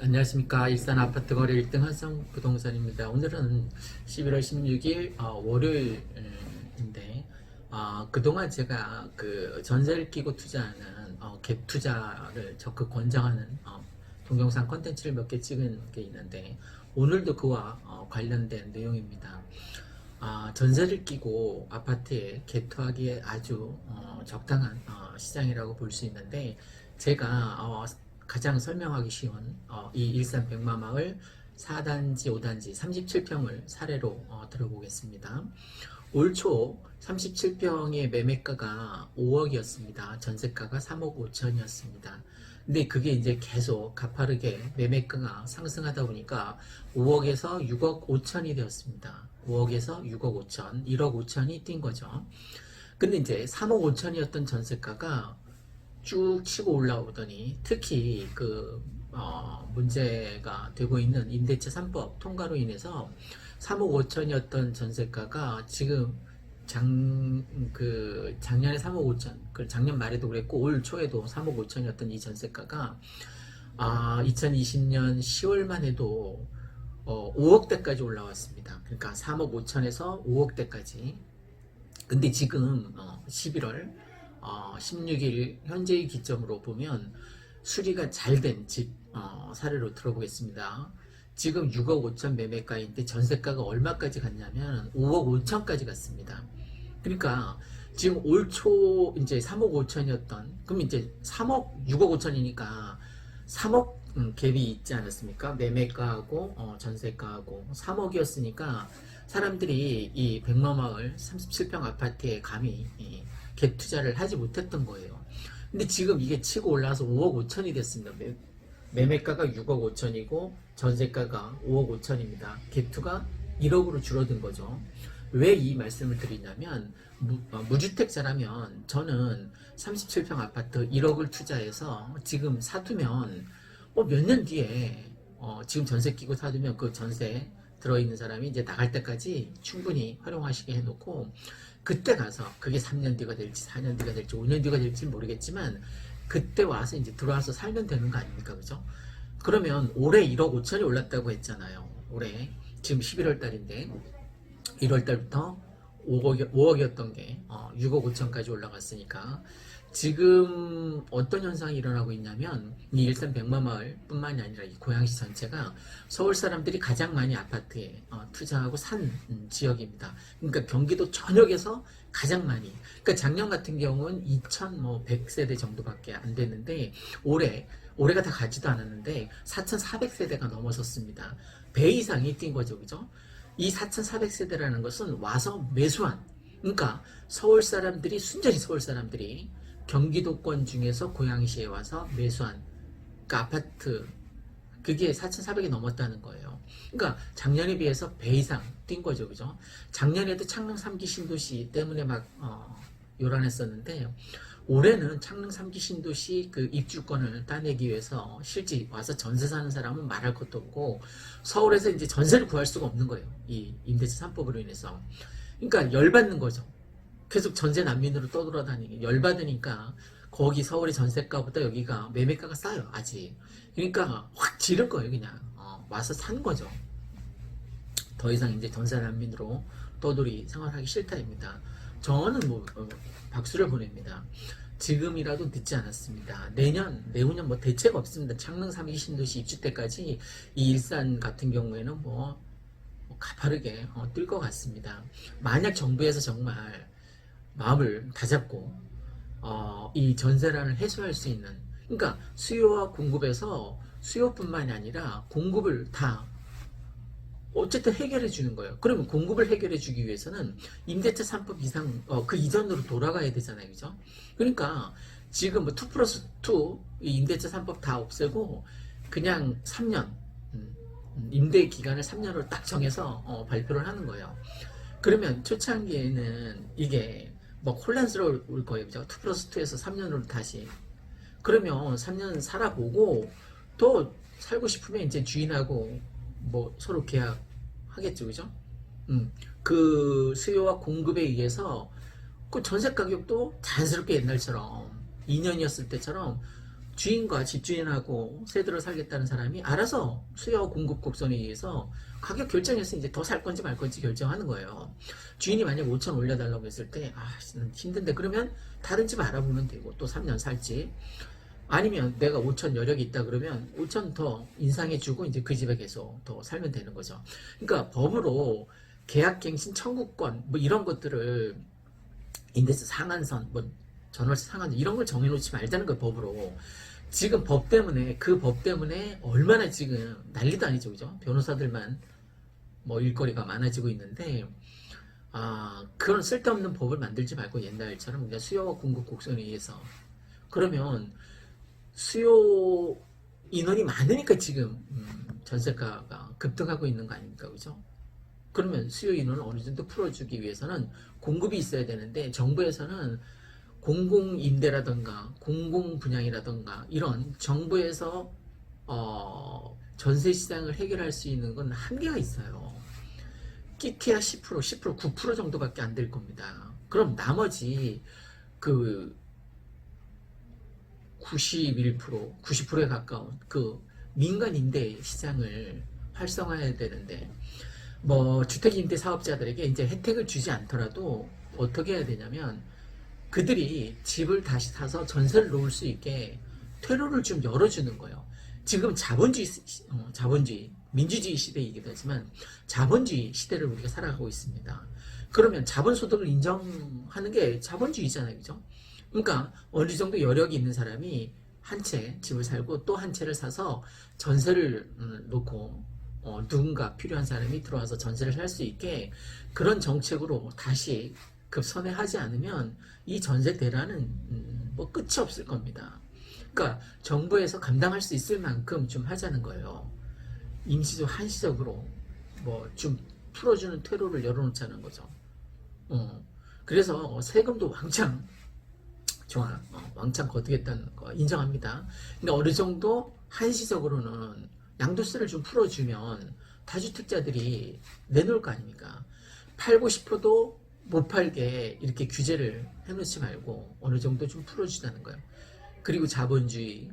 안녕하십니까. 일산 아파트 거래 1등 한성 부동산입니다. 오늘은 11월 16일 월요일인데 그동안 제가 그 전세를 끼고 투자하는 갭 투자를 적극 권장하는 동영상 컨텐츠를 몇 개 찍은 게 있는데 오늘도 그와 관련된 내용입니다. 전세를 끼고 아파트에 갭투하기에 아주 적당한 시장이라고 볼 수 있는데 제가 가장 설명하기 쉬운 이 일산 백마마을 4단지, 5단지 37평을 사례로 들어보겠습니다. 올 초 37평의 매매가가 5억이었습니다. 전세가가 3억 5천이었습니다. 근데 그게 이제 계속 가파르게 매매가가 상승하다 보니까 5억에서 6억 5천이 되었습니다. 5억에서 6억 5천, 1억 5천이 뛴 거죠. 근데 이제 3억 5천이었던 전세가가 쭉 치고 올라오더니 특히 문제가 되고 있는 임대차 3법 통과로 인해서 3억 5천이었던 전세가가 지금 작년에 3억 5천, 작년 말에도 그랬고 올 초에도 3억 5천이었던 이 전세가가 2020년 10월만 해도 5억대까지 올라왔습니다. 그러니까 3억 5천에서 5억대까지. 근데 지금 11월 16일 현재의 기점으로 보면 수리가 잘 된 집 사례로 들어보겠습니다. 지금 6억 5천 매매가인데 전세가가 얼마까지 갔냐면 5억 5천까지 갔습니다. 그러니까 지금 올 초 이제 3억 5천이었던 그럼 이제 3억 6억 5천이니까 3억 갭이 있지 않았습니까? 매매가하고 전세가하고 3억이었으니까 사람들이 이 백마마을 37평 아파트에 감히 갭 투자를 하지 못했던 거예요. 근데 지금 이게 치고 올라와서 5억 5천이 됐습니다. 매매가가 6억 5천이고 전세가가 5억 5천입니다. 갭 투가 1억으로 줄어든 거죠. 왜 이 말씀을 드리냐면 무주택자라면 저는 37평 아파트 1억을 투자해서 지금 사두면 몇 년 뒤에 지금 전세 끼고 사두면 그 전세 들어있는 사람이 이제 나갈 때까지 충분히 활용하시게 해놓고 그때 가서 그게 3년 뒤가 될지 4년 뒤가 될지 5년 뒤가 될지 모르겠지만 그때 와서 이제 들어와서 살면 되는 거 아닙니까? 그죠? 그러면 올해 1억 5천이 올랐다고 했잖아요. 올해 지금 11월 달인데 1월 달부터 5억이었던 게 6억 5천까지 올라갔으니까 지금 어떤 현상이 일어나고 있냐면 이 일산 백마마을 뿐만이 아니라 이 고양시 전체가 서울 사람들이 가장 많이 아파트에 투자하고 산 지역입니다. 그러니까 경기도 전역에서 가장 많이. 그러니까 작년 같은 경우는 2,100세대 정도밖에 안 됐는데 올해가 다 가지도 않았는데 4,400세대가 넘어섰습니다. 배 이상이 뛴 거죠, 그죠? 이 4,400세대라는 것은 와서 매수한. 그러니까 서울 사람들이 순전히 서울 사람들이 경기도권 중에서 고양시에 와서 매수한 그 아파트 그게 4,400이 넘었다는 거예요. 그러니까 작년에 비해서 배 이상 뛴 거죠, 그죠? 작년에도 창릉 3기 신도시 때문에 막 요란했었는데 올해는 창릉 3기 신도시 그 입주권을 따내기 위해서 실제 와서 전세 사는 사람은 말할 것도 없고 서울에서 이제 전세를 구할 수가 없는 거예요. 이 임대차 3법으로 인해서. 그러니까 열받는 거죠. 계속 전세 난민으로 떠돌아다니게 열받으니까 거기 서울의 전세가보다 여기가 매매가가 싸요 아직. 그러니까 확 지를 거예요 그냥 와서 산 거죠. 더 이상 이제 전세 난민으로 떠돌이 생활하기 싫다입니다. 저는 박수를 보냅니다. 지금이라도 늦지 않았습니다. 내후년 대책 없습니다. 창릉 3기 신도시 입주 때까지 이 일산 같은 경우에는 가파르게 뛸 것 같습니다. 만약 정부에서 정말 마음을 다잡고 이 전세난을 해소할 수 있는 그러니까 수요와 공급에서 수요뿐만이 아니라 공급을 다 어쨌든 해결해 주는 거예요. 그러면 공급을 해결해 주기 위해서는 임대차 3법 이상 그 이전으로 돌아가야 되잖아요. 그죠? 그러니까 지금 2+2 이 임대차 3법 다 없애고 그냥 3년 임대 기간을 3년으로 딱 정해서 발표를 하는 거예요. 그러면 초창기에는 이게 혼란스러울 거예요. 그죠? 2+2에서 3년으로 다시. 그러면 3년 살아보고 또 살고 싶으면 이제 주인하고 서로 계약하겠죠. 그죠? 그 수요와 공급에 의해서 그 전세 가격도 자연스럽게 옛날처럼 2년이었을 때처럼 주인과 집주인하고 새 들어 살겠다는 사람이 알아서 수요 공급 곡선에 의해서 가격 결정해서 이제 더 살 건지 말 건지 결정하는 거예요. 주인이 만약 5천 올려달라고 했을 때, 힘든데 그러면 다른 집 알아보면 되고 또 3년 살지. 아니면 내가 5천 여력이 있다 그러면 5천 더 인상해주고 이제 그 집에 계속 더 살면 되는 거죠. 그러니까 법으로 계약갱신 청구권 뭐 이런 것들을 인데스 상한선 뭐 전월세 상한선 이런 걸 정해놓지 말자는 거예요, 법으로. 지금 법 때문에 그 법 때문에 얼마나 지금 난리도 아니죠, 그죠? 변호사들만 뭐 일거리가 많아지고 있는데 그런 쓸데없는 법을 만들지 말고 옛날처럼 그냥 수요와 공급 곡선에 의해서 그러면 수요 인원이 많으니까 지금 전세가가 급등하고 있는 거 아닙니까, 그죠? 그러면 수요 인원을 어느 정도 풀어주기 위해서는 공급이 있어야 되는데 정부에서는 공공임대라든가 공공분양이라든가 이런 정부에서 전세 시장을 해결할 수 있는 건 한계가 있어요. 끼케야 10%, 9% 정도밖에 안 될 겁니다. 그럼 나머지 그 91%, 90%에 가까운 그 민간 임대 시장을 활성화해야 되는데 뭐 주택임대 사업자들에게 이제 혜택을 주지 않더라도 어떻게 해야 되냐면 그들이 집을 다시 사서 전세를 놓을 수 있게 퇴로를 좀 열어주는 거예요. 지금 자본주의, 민주주의 시대이기도 하지만 자본주의 시대를 우리가 살아가고 있습니다. 그러면 자본소득을 인정하는 게 자본주의잖아요, 그죠? 그러니까 어느 정도 여력이 있는 사람이 한 채 집을 살고 또 한 채를 사서 전세를 놓고 누군가 필요한 사람이 들어와서 전세를 살 수 있게 그런 정책으로 다시 급선회하지 않으면 이 전세 대란은 뭐 끝이 없을 겁니다. 그러니까 정부에서 감당할 수 있을 만큼 좀 하자는 거예요. 임시적 한시적으로 뭐 좀 풀어주는 퇴로를 열어놓자는 거죠. 그래서 세금도 왕창 좋아, 왕창 거두겠다는 거 인정합니다. 근데 어느 정도 한시적으로는 양도세를 좀 풀어주면 다주택자들이 내놓을 거 아닙니까? 팔고 싶어도 못 팔게 이렇게 규제를 해놓지 말고 어느 정도 좀 풀어주자는 거예요. 그리고 자본주의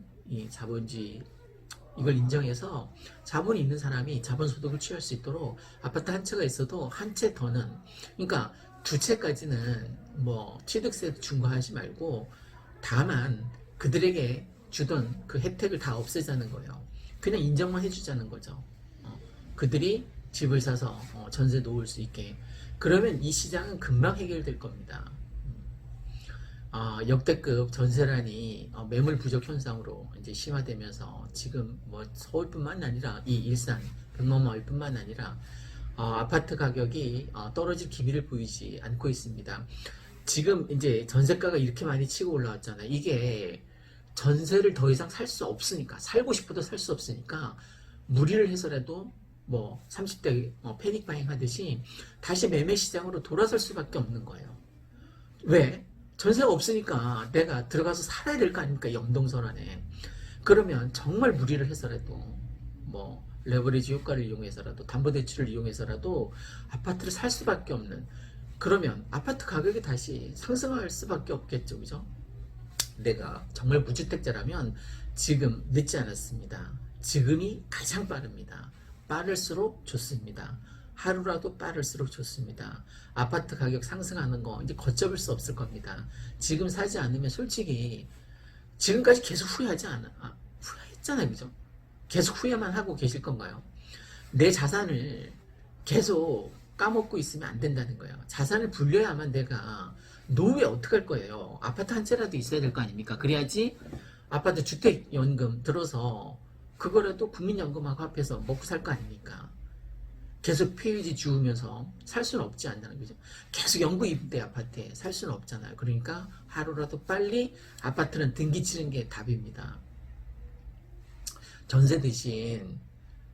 이걸 인정해서 자본이 있는 사람이 자본소득을 취할 수 있도록 아파트 한 채가 있어도 한 채 더는 그러니까 두 채까지는 뭐 취득세 중과하지 말고 다만 그들에게 주던 그 혜택을 다 없애자는 거예요. 그냥 인정만 해주자는 거죠. 그들이 집을 사서 전세 놓을 수 있게. 그러면 이 시장은 금방 해결될 겁니다. 역대급 전세난이 매물 부족 현상으로 이제 심화되면서 지금 뭐 서울뿐만 아니라 이 일산, 백마마을뿐만 아니라 아파트 가격이 떨어질 기미를 보이지 않고 있습니다. 지금 이제 전세가가 이렇게 많이 치고 올라왔잖아요. 이게 전세를 더 이상 살 수 없으니까 살고 싶어도 살 수 없으니까 무리를 해서라도 뭐 30대 패닉 바잉 하듯이 다시 매매 시장으로 돌아설 수밖에 없는 거예요. 왜? 전세가 없으니까 내가 들어가서 살아야 될 거 아닙니까? 연동선 안에. 그러면 정말 무리를 해서라도 뭐 레버리지 효과를 이용해서라도 담보대출을 이용해서라도 아파트를 살 수밖에 없는 그러면 아파트 가격이 다시 상승할 수밖에 없겠죠, 그죠? 내가 정말 무주택자라면 지금 늦지 않았습니다. 지금이 가장 빠릅니다. 빠를수록 좋습니다. 하루라도 빠를수록 좋습니다. 아파트 가격 상승하는 거 이제 걷잡을 수 없을 겁니다. 지금 사지 않으면 솔직히 지금까지 계속 후회했잖아요, 그죠? 계속 후회만 하고 계실 건가요? 내 자산을 계속 까먹고 있으면 안 된다는 거예요. 자산을 불려야만 내가 노후에 어떡할 거예요. 아파트 한 채라도 있어야 될 거 아닙니까? 그래야지 아파트 주택연금 들어서 그거라도 국민연금하고 합해서 먹고 살 거 아닙니까? 계속 폐유지 주우면서 살 수는 없지 않나요, 그죠? 계속 영구 임대 아파트에 살 수는 없잖아요. 그러니까 하루라도 빨리 아파트는 등기 치는 게 답입니다. 전세 대신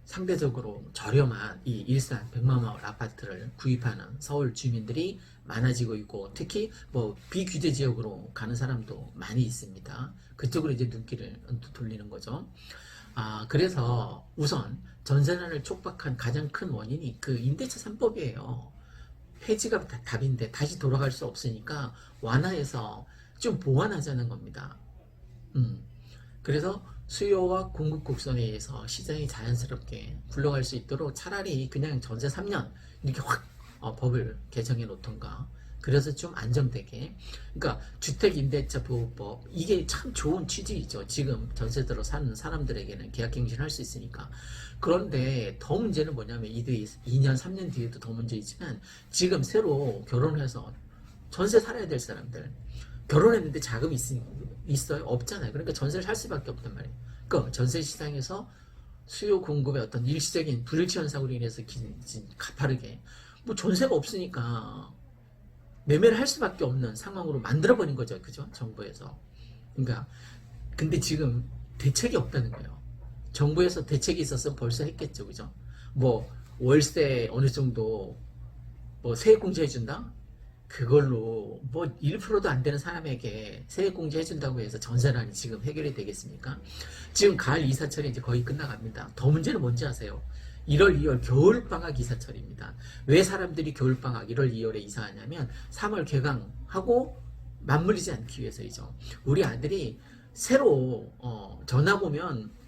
상대적으로 저렴한 이 일산 백마마을 아파트를 구입하는 서울 주민들이 많아지고 있고 특히 뭐 비규제 지역으로 가는 사람도 많이 있습니다. 그쪽으로 이제 눈길을 돌리는 거죠. 그래서 우선 전세난을 촉박한 가장 큰 원인이 그 임대차 3법이에요. 폐지가 답인데 다시 돌아갈 수 없으니까 완화해서 좀 보완하자는 겁니다. 그래서 수요와 공급 곡선에 의해서 시장이 자연스럽게 굴러갈 수 있도록 차라리 그냥 전세 3년 이렇게 확 법을 개정해 놓던가. 그래서 좀 안정되게. 그러니까 주택임대차 보호법 이게 참 좋은 취지이죠. 지금 전세대로 사는 사람들에게는 계약갱신할 수 있으니까. 그런데 더 문제는 뭐냐면 이들이 2년 3년 뒤에도 더 문제이지만 지금 새로 결혼해서 전세 살아야 될 사람들 결혼했는데 자금이 있어요? 없잖아요. 그러니까 전세를 살 수밖에 없단 말이에요. 그러니까 전세 시장에서 수요 공급의 어떤 일시적인 불일치 현상으로 인해서 가파르게 뭐 전세가 없으니까 매매를 할 수밖에 없는 상황으로 만들어버린 거죠. 그죠? 정부에서. 그러니까 근데 지금 대책이 없다는 거예요. 정부에서 대책이 있었으면 벌써 했겠죠. 그죠? 뭐 월세 어느 정도 뭐 세액공제 해준다? 그걸로 뭐 1%도 안 되는 사람에게 세액공제 해준다고 해서 전세난이 지금 해결이 되겠습니까? 지금 가을 이사철이 이제 거의 끝나갑니다. 더 문제는 뭔지 아세요? 1월, 2월 겨울방학 이사철입니다. 왜 사람들이 겨울방학 1월, 2월에 이사하냐면 3월 개강하고 맞물리지 않기 위해서이죠. 우리 아들이 새로 전학 오면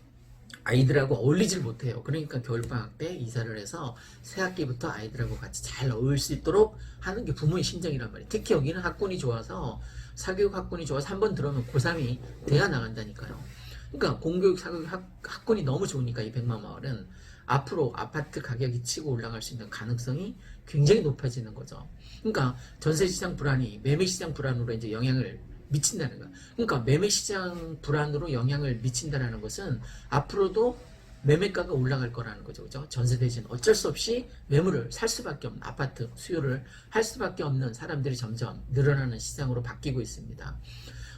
아이들하고 어울리질 못해요. 그러니까 겨울방학 때 이사를 해서 새학기부터 아이들하고 같이 잘 어울릴 수 있도록 하는 게 부모의 심정이란 말이에요. 특히 여기는 학군이 좋아서 사교육 학군이 좋아서 한 번 들어오면 고3이 돼야 나간다니까요. 그러니까 공교육 사교육 학군이 너무 좋으니까 이 백마마을은 앞으로 아파트 가격이 치고 올라갈 수 있는 가능성이 굉장히 높아지는 거죠. 그러니까 전세시장 불안이 매매시장 불안으로 이제 영향을 미친다는 거야. 그러니까 매매시장 불안으로 영향을 미친다는 것은 앞으로도 매매가가 올라갈 거라는 거죠. 그죠? 전세 대신 어쩔 수 없이 매물을 살 수밖에 없는 아파트 수요를 할 수밖에 없는 사람들이 점점 늘어나는 시장으로 바뀌고 있습니다.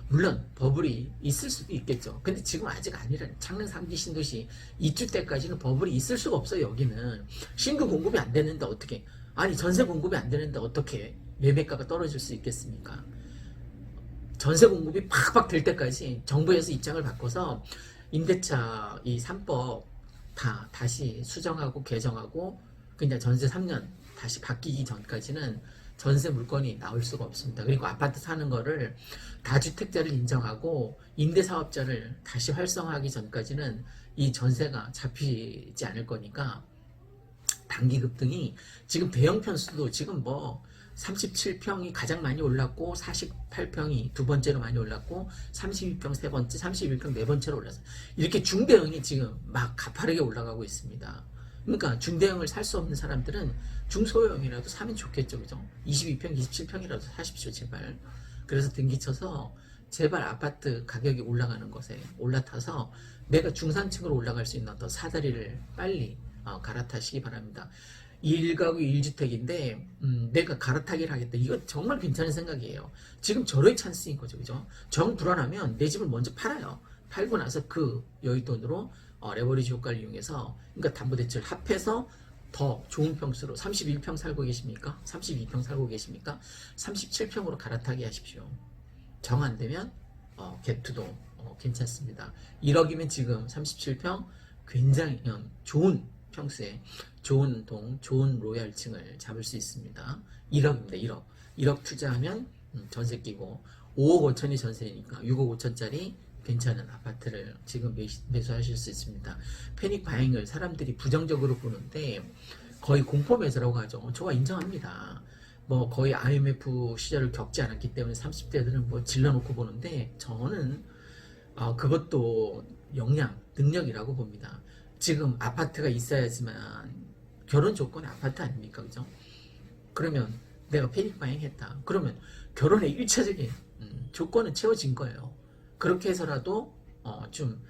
물론 버블이 있을 수도 있겠죠. 근데 지금 아직 아니라 창릉 3기 신도시 입주 때까지는 버블이 있을 수가 없어요. 여기는 신규 공급이 안 되는데 어떻게 아니 전세 공급이 안 되는데 어떻게 매매가가 떨어질 수 있겠습니까? 전세 공급이 팍팍 될 때까지 정부에서 입장을 바꿔서 임대차 이 3법 다시 수정하고 개정하고 그냥 전세 3년 다시 바뀌기 전까지는 전세 물건이 나올 수가 없습니다. 그리고 아파트 사는 거를 다주택자를 인정하고 임대사업자를 다시 활성화하기 전까지는 이 전세가 잡히지 않을 거니까 단기 급등이 지금 대형 편수도 지금 뭐 37평이 가장 많이 올랐고 48평이 두 번째로 많이 올랐고 32평 세 번째, 31평 네 번째로 올랐어요. 이렇게 중대형이 지금 막 가파르게 올라가고 있습니다. 그러니까 중대형을 살 수 없는 사람들은 중소형이라도 사면 좋겠죠. 그죠? 22평, 27평이라도 사십시오. 제발. 그래서 등기쳐서 제발 아파트 가격이 올라가는 것에 올라타서 내가 중산층으로 올라갈 수 있는 어떤 사다리를 빨리 갈아타시기 바랍니다. 1가구 1주택인데 내가 갈아타기를 하겠다. 이거 정말 괜찮은 생각이에요. 지금 절호의 찬스인 거죠. 그죠? 정 불안하면 내 집을 먼저 팔아요. 팔고 나서 그 여윳돈으로 레버리지 효과를 이용해서 그러니까 담보대출 합해서 더 좋은 평수로 31평 살고 계십니까? 32평 살고 계십니까? 37평으로 갈아타게 하십시오. 정 안 되면 갭투도 괜찮습니다. 1억이면 지금 37평 굉장히 좋은 평수에 좋은 동, 좋은 로얄층을 잡을 수 있습니다. 1억입니다. 1억. 1억 투자하면 전세 끼고 5억 5천이 전세니까 6억 5천짜리 괜찮은 아파트를 지금 매수하실 수 있습니다. 패닉 바잉을 사람들이 부정적으로 보는데 거의 공포 매수라고 하죠. 저와 인정합니다. 뭐 거의 IMF 시절을 겪지 않았기 때문에 30대들은 뭐 질러놓고 보는데 저는 그것도 역량, 능력이라고 봅니다. 지금 아파트가 있어야지만 결혼 조건이 아파트 아닙니까? 그죠? 그러면 내가 패닉 바잉 했다. 그러면 결혼의 1차적인 조건은 채워진 거예요. 그렇게 해서라도 좀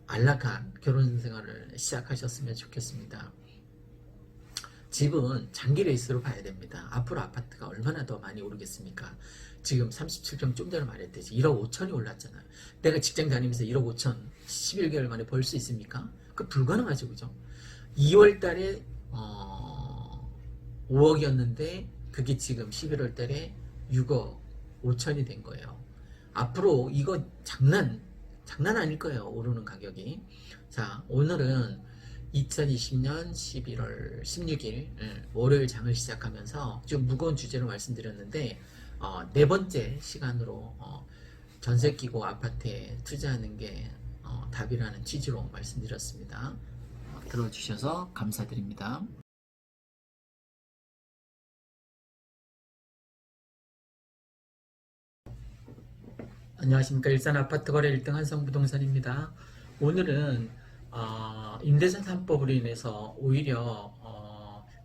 안락한 결혼 생활을 시작하셨으면 좋겠습니다. 집은 장기 레이스로 봐야 됩니다. 앞으로 아파트가 얼마나 더 많이 오르겠습니까? 지금 37평 좀 전에 말했듯이 1억 5천이 올랐잖아요. 내가 직장 다니면서 1억 5천 11개월 만에 벌 수 있습니까? 그 불가능하죠. 그죠? 2월 달에 5억이었는데 그게 지금 11월 달에 6억 5천이 된 거예요. 앞으로 이거 장난 아닐 거예요. 오르는 가격이. 자, 오늘은 2020년 11월 16일 월요일 장을 시작하면서 좀 무거운 주제로 말씀드렸는데 네 번째 시간으로 전세 끼고 아파트에 투자하는 게 답이라는 취지로 말씀드렸습니다. 들어주셔서 감사드립니다. 안녕하십니까. 일산 아파트 거래 1등 한성부동산입니다. 오늘은 임대차 3법으로 인해서 오히려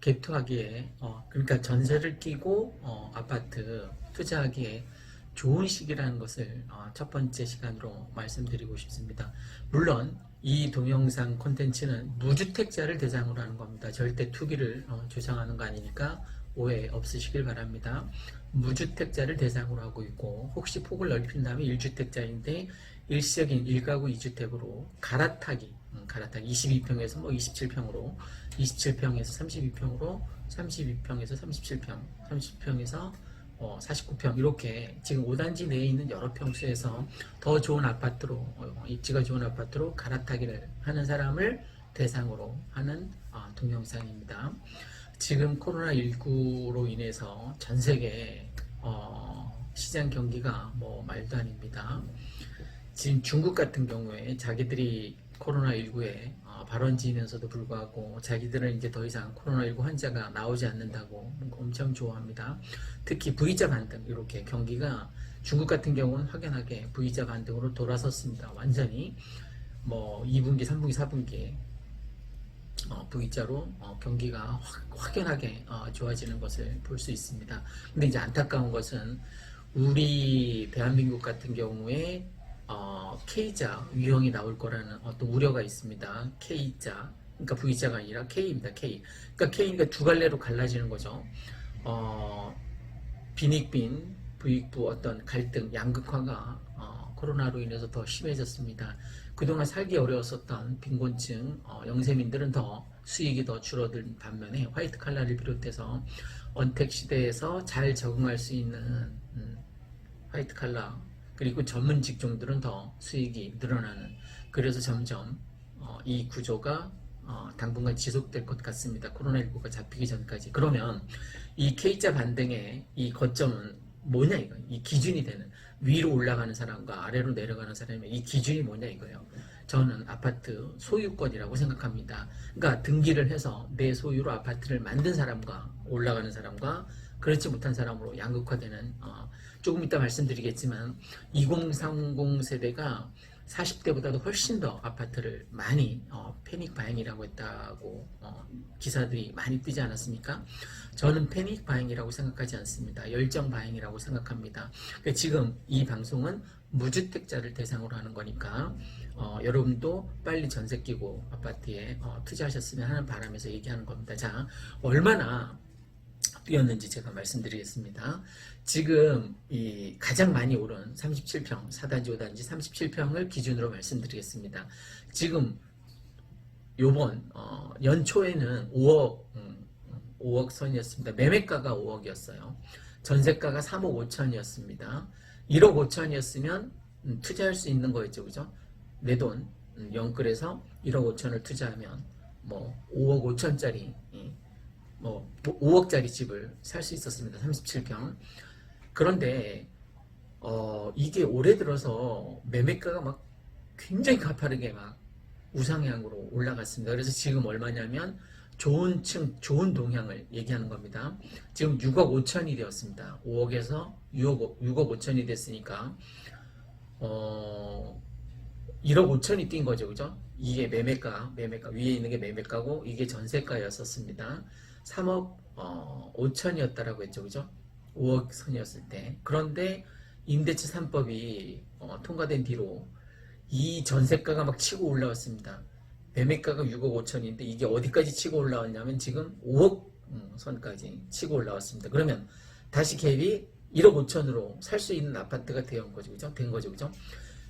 개투하기에 그러니까 전세를 끼고 아파트 투자하기에 좋은 시기라는 것을 첫 번째 시간으로 말씀드리고 싶습니다. 물론 이 동영상 콘텐츠는 무주택자를 대상으로 하는 겁니다. 절대 투기를 조장하는 거 아니니까 오해 없으시길 바랍니다. 무주택자를 대상으로 하고 있고, 혹시 폭을 넓힌다면 1주택자인데 일시적인 1가구 2주택으로 갈아타기 22평에서 27평으로, 27평에서 32평으로, 32평에서 37평, 30평에서 49평, 이렇게 지금 5단지 내에 있는 여러 평수에서 더 좋은 아파트로, 입지가 좋은 아파트로 갈아타기를 하는 사람을 대상으로 하는 동영상입니다. 지금 코로나19로 인해서 전 세계 시장 경기가 말도 아닙니다. 지금 중국 같은 경우에 자기들이 코로나19에 발원지이면서도 불구하고 자기들은 이제 더 이상 코로나19 환자가 나오지 않는다고 엄청 좋아합니다. 특히 V자 반등, 이렇게 경기가 중국 같은 경우는 확연하게 V자 반등으로 돌아섰습니다. 완전히 2분기, 3분기, 4분기에 V자로 경기가 확연하게 좋아지는 것을 볼 수 있습니다. 근데 이제 안타까운 것은 우리 대한민국 같은 경우에 K자 유형이 나올 거라는 어떤 우려가 있습니다. K자, 그러니까 V자가 아니라 K입니다. K. 그러니까 K니까 두 갈래로 갈라지는 거죠. 빈익빈, 부익부 어떤 갈등, 양극화가 코로나로 인해서 더 심해졌습니다. 그동안 살기 어려웠었던 빈곤층 영세민들은 더 수익이 더 줄어든 반면에 화이트 칼라를 비롯해서 언택 시대에서 잘 적응할 수 있는 화이트 칼라, 그리고 전문 직종들은 더 수익이 늘어나는, 그래서 점점 이 구조가 당분간 지속될 것 같습니다. 코로나19가 잡히기 전까지. 그러면 이 K자 반등의 이 거점은 뭐냐 이거, 이 기준이 되는, 위로 올라가는 사람과 아래로 내려가는 사람의 이 기준이 뭐냐 이거예요. 저는 아파트 소유권이라고 생각합니다. 그러니까 등기를 해서 내 소유로 아파트를 만든 사람과 올라가는 사람과 그렇지 못한 사람으로 양극화되는, 조금 이따 말씀드리겠지만 2030 세대가 40대보다도 훨씬 더 아파트를 많이 패닉 바잉이라고 했다고 기사들이 많이 뜨지 않았습니까? 저는 패닉 바잉이라고 생각하지 않습니다. 열정 바잉이라고 생각합니다. 그러니까 지금 이 방송은 무주택자를 대상으로 하는 거니까 여러분도 빨리 전세 끼고 아파트에 투자하셨으면 하는 바람에서 얘기하는 겁니다. 자, 얼마나 뛰었는지 제가 말씀드리겠습니다. 지금 이 가장 많이 오른 37평, 4단지, 5단지 37평을 기준으로 말씀드리겠습니다. 지금 요번 연초에는 5억 선이었습니다. 매매가가 5억이었어요. 전세가가 3억 5천이었습니다. 1억 5천이었으면 투자할 수 있는 거였죠. 그죠? 내 돈 영끌해서 1억 5천을 투자하면 5억 5천짜리 5억짜리 집을 살 수 있었습니다. 37평. 그런데 이게 올해 들어서 매매가가 막 굉장히 가파르게 막 우상향으로 올라갔습니다. 그래서 지금 얼마냐면 좋은 층, 좋은 동향을 얘기하는 겁니다. 지금 6억 5천이 되었습니다. 5억에서 6억 5천이 됐으니까 1억 5천이 뛴 거죠. 그죠? 이게 매매가 위에 있는 게 매매가고 이게 전세가였었습니다. 3억 5천이었다라고 했죠. 그죠? 5억 선이었을 때. 그런데 임대차 3법이 통과된 뒤로 이 전세가가 막 치고 올라왔습니다. 매매가가 6억 5천인데 이게 어디까지 치고 올라왔냐면 지금 5억 선까지 치고 올라왔습니다. 그러면 다시 갭이 1억 5천으로 살 수 있는 아파트가 된 거죠. 그죠?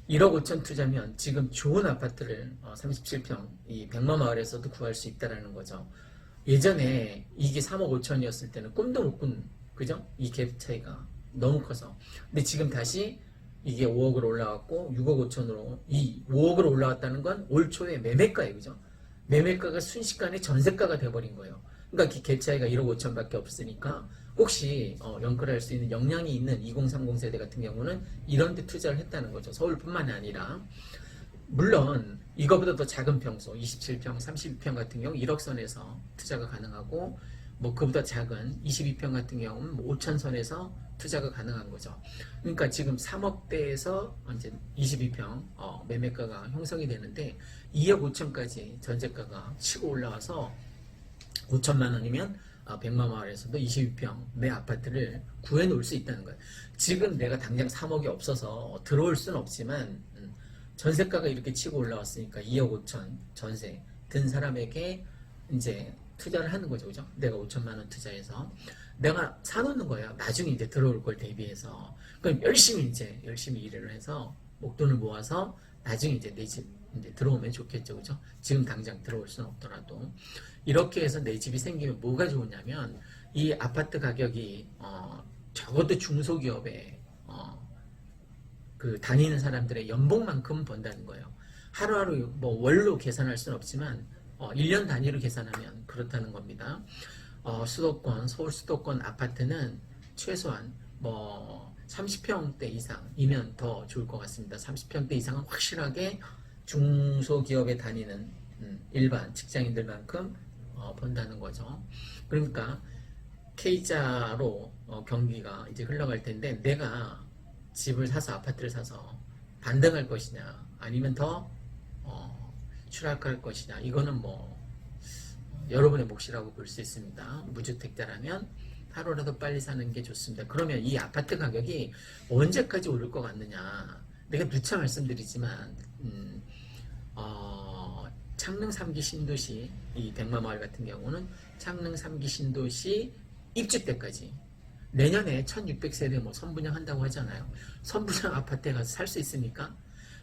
1억 5천 투자면 지금 좋은 아파트를 37평 이 백마마을에서도 구할 수 있다라는 거죠. 예전에 이게 3억 5천이었을 때는 꿈도 못 꾼, 그죠? 이 갭 차이가 너무 커서. 근데 지금 다시 이게 5억으로 올라왔고 6억 5천으로, 이 5억으로 올라왔다는 건 올 초에 매매가예요. 그죠? 매매가가 순식간에 전세가가 돼버린 거예요. 그러니까 갭 차이가 1억 5천밖에 없으니까 혹시 연끌할 수 있는 역량이 있는 2030 세대 같은 경우는 이런 데 투자를 했다는 거죠. 서울뿐만이 아니라 물론 이거보다 더 작은 평소 27평, 32평 같은 경우 1억 선에서 투자가 가능하고 뭐 그보다 작은 22평 같은 경우는 뭐 5천 선에서 투자가 가능한 거죠. 그러니까 지금 3억대에서 이제 22평 매매가가 형성이 되는데 2억 5천까지 전세가가 치고 올라와서 5천만 원이면 100만 마을에서도 22평 내 아파트를 구해놓을 수 있다는 거예요. 지금 내가 당장 3억이 없어서 들어올 수는 없지만 전세가가 이렇게 치고 올라왔으니까 2억 5천 전세 든 사람에게 이제 투자를 하는 거죠. 그죠? 내가 5천만 원 투자해서 내가 사놓는 거예요. 나중에 이제 들어올 걸 대비해서. 그럼 열심히 일을 해서 목돈을 모아서 나중에 이제 내 집 이제 들어오면 좋겠죠. 그죠? 지금 당장 들어올 수는 없더라도. 이렇게 해서 내 집이 생기면 뭐가 좋으냐면 이 아파트 가격이 적어도 중소기업에 그 다니는 사람들의 연봉만큼 번다는 거예요. 하루하루 뭐 월로 계산할 수는 없지만 1년 단위로 계산하면 그렇다는 겁니다. 수도권, 서울 수도권 아파트는 최소한 뭐 30평대 이상이면 더 좋을 것 같습니다. 30평대 이상은 확실하게 중소기업에 다니는 일반 직장인들만큼 번다는 거죠. 그러니까 K자로 경기가 이제 흘러갈 텐데 내가 집을 사서 아파트를 사서 반등할 것이냐 아니면 더 추락할 것이냐 이거는 뭐 여러분의 몫이라고 볼 수 있습니다. 무주택자라면 하루라도 빨리 사는 게 좋습니다. 그러면 이 아파트 가격이 언제까지 오를 것 같느냐 내가 누차 말씀드리지만 창릉 3기 신도시 이 백마마을 같은 경우는 창릉 3기 신도시 입주 때까지 내년에 1600세대 뭐 선분양한다고 하잖아요. 선분양 아파트에 가서 살 수 있습니까?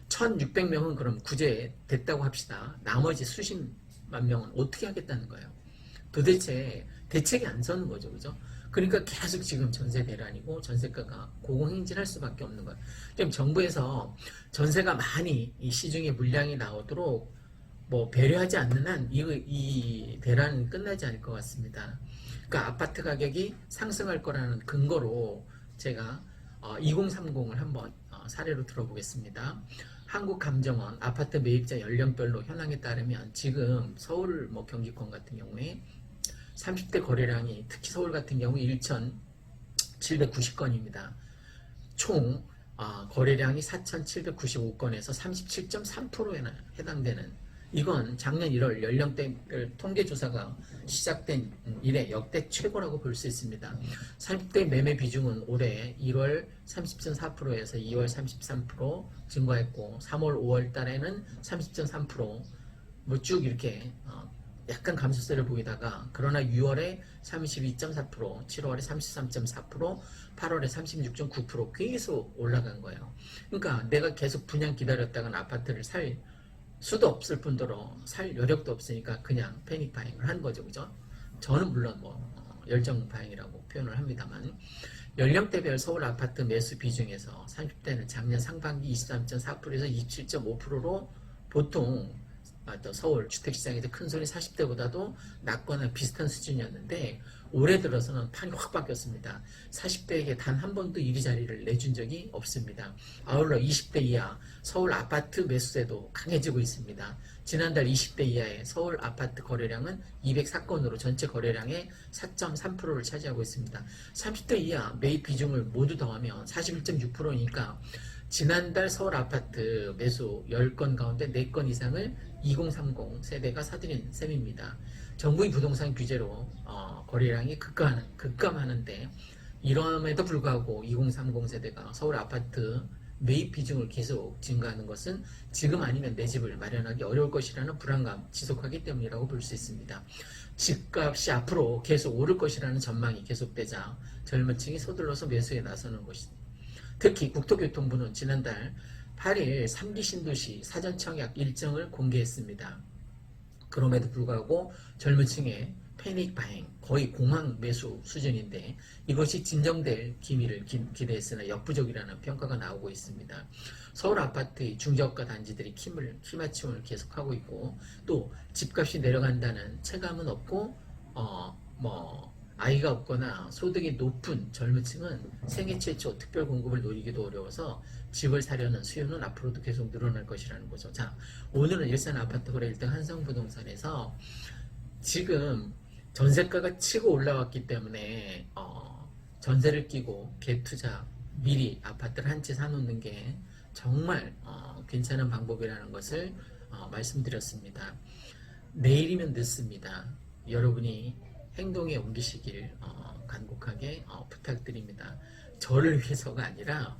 1600명은 그럼 구제 됐다고 합시다. 나머지 수십만 명은 어떻게 하겠다는 거예요? 도대체 대책이 안 서는 거죠. 그죠? 그러니까 계속 지금 전세 대란이고 전세가가 고공행진할 수밖에 없는 거예요. 지금 정부에서 전세가 많이 이 시중에 물량이 나오도록 뭐 배려하지 않는 한 이 대란은 끝나지 않을 것 같습니다. 그러니까 아파트 가격이 상승할 거라는 근거로 제가 2030을 한번 사례로 들어보겠습니다. 한국감정원 아파트 매입자 연령별로 현황에 따르면 지금 서울 뭐 경기권 같은 경우에 30대 거래량이 특히 서울 같은 경우 1,790건입니다. 총 거래량이 4,795건에서 37.3%에 해당되는 이건 작년 1월 연령대별 통계조사가 시작된 이래 역대 최고라고 볼 수 있습니다. 30대 매매 비중은 올해 1월 30.4%에서 2월 33% 증가했고 3월 5월 달에는 30.3% 뭐 쭉 이렇게 약간 감소세를 보이다가 그러나 6월에 32.4%, 7월에 33.4%, 8월에 36.9% 계속 올라간 거예요. 그러니까 내가 계속 분양 기다렸다간 아파트를 살 수도 없을 뿐더러 살 여력도 없으니까 그냥 패닉 바잉을 한 거죠. 그죠? 저는 물론 뭐 열정 바잉이라고 표현을 합니다만 연령대별 서울 아파트 매수 비중에서 30대는 작년 상반기 23.4%에서 27.5%로 보통 서울 주택시장에서 큰 손이 40대보다도 낮거나 비슷한 수준이었는데 올해 들어서는 판이 확 바뀌었습니다. 40대에게 단 한 번도 이리자리를 내준 적이 없습니다. 아울러 20대 이하 서울 아파트 매수세도 강해지고 있습니다. 지난달 20대 이하의 서울 아파트 거래량은 204건으로 전체 거래량의 4.3%를 차지하고 있습니다. 30대 이하 매입 비중을 모두 더하면 41.6%니까 지난달 서울 아파트 매수 10건 가운데 4건 이상을 2030 세대가 사들인 셈입니다. 정부의 부동산 규제로 거래량이 급감하는데 이럼에도 불구하고 2030 세대가 서울 아파트 매입 비중을 계속 증가하는 것은 지금 아니면 내 집을 마련하기 어려울 것이라는 불안감 지속하기 때문이라고 볼 수 있습니다. 집값이 앞으로 계속 오를 것이라는 전망이 계속되자 젊은 층이 서둘러서 매수에 나서는 것입니다. 특히 국토교통부는 지난달 8일 3기 신도시 사전청약 일정을 공개했습니다. 그럼에도 불구하고 젊은 층의 패닉 바잉, 거의 공황 매수 수준인데 이것이 진정될 기미를 기대했으나 역부족이라는 평가가 나오고 있습니다. 서울 아파트의 중저가 단지들이 키 맞춤을 계속하고 있고 또 집값이 내려간다는 체감은 없고 아이가 없거나 소득이 높은 젊은 층은 생애 최초 특별 공급을 노리기도 어려워서 집을 사려는 수요는 앞으로도 계속 늘어날 것이라는 거죠. 자, 오늘은 일산 아파트 거래 1등 한성부동산에서 지금 전세가가 치고 올라왔기 때문에 전세를 끼고 갭 투자 미리 아파트를 한 채 사놓는 게 정말 괜찮은 방법이라는 것을 말씀드렸습니다. 내일이면 늦습니다. 여러분이 행동에 옮기시길 간곡하게 부탁드립니다. 저를 위해서가 아니라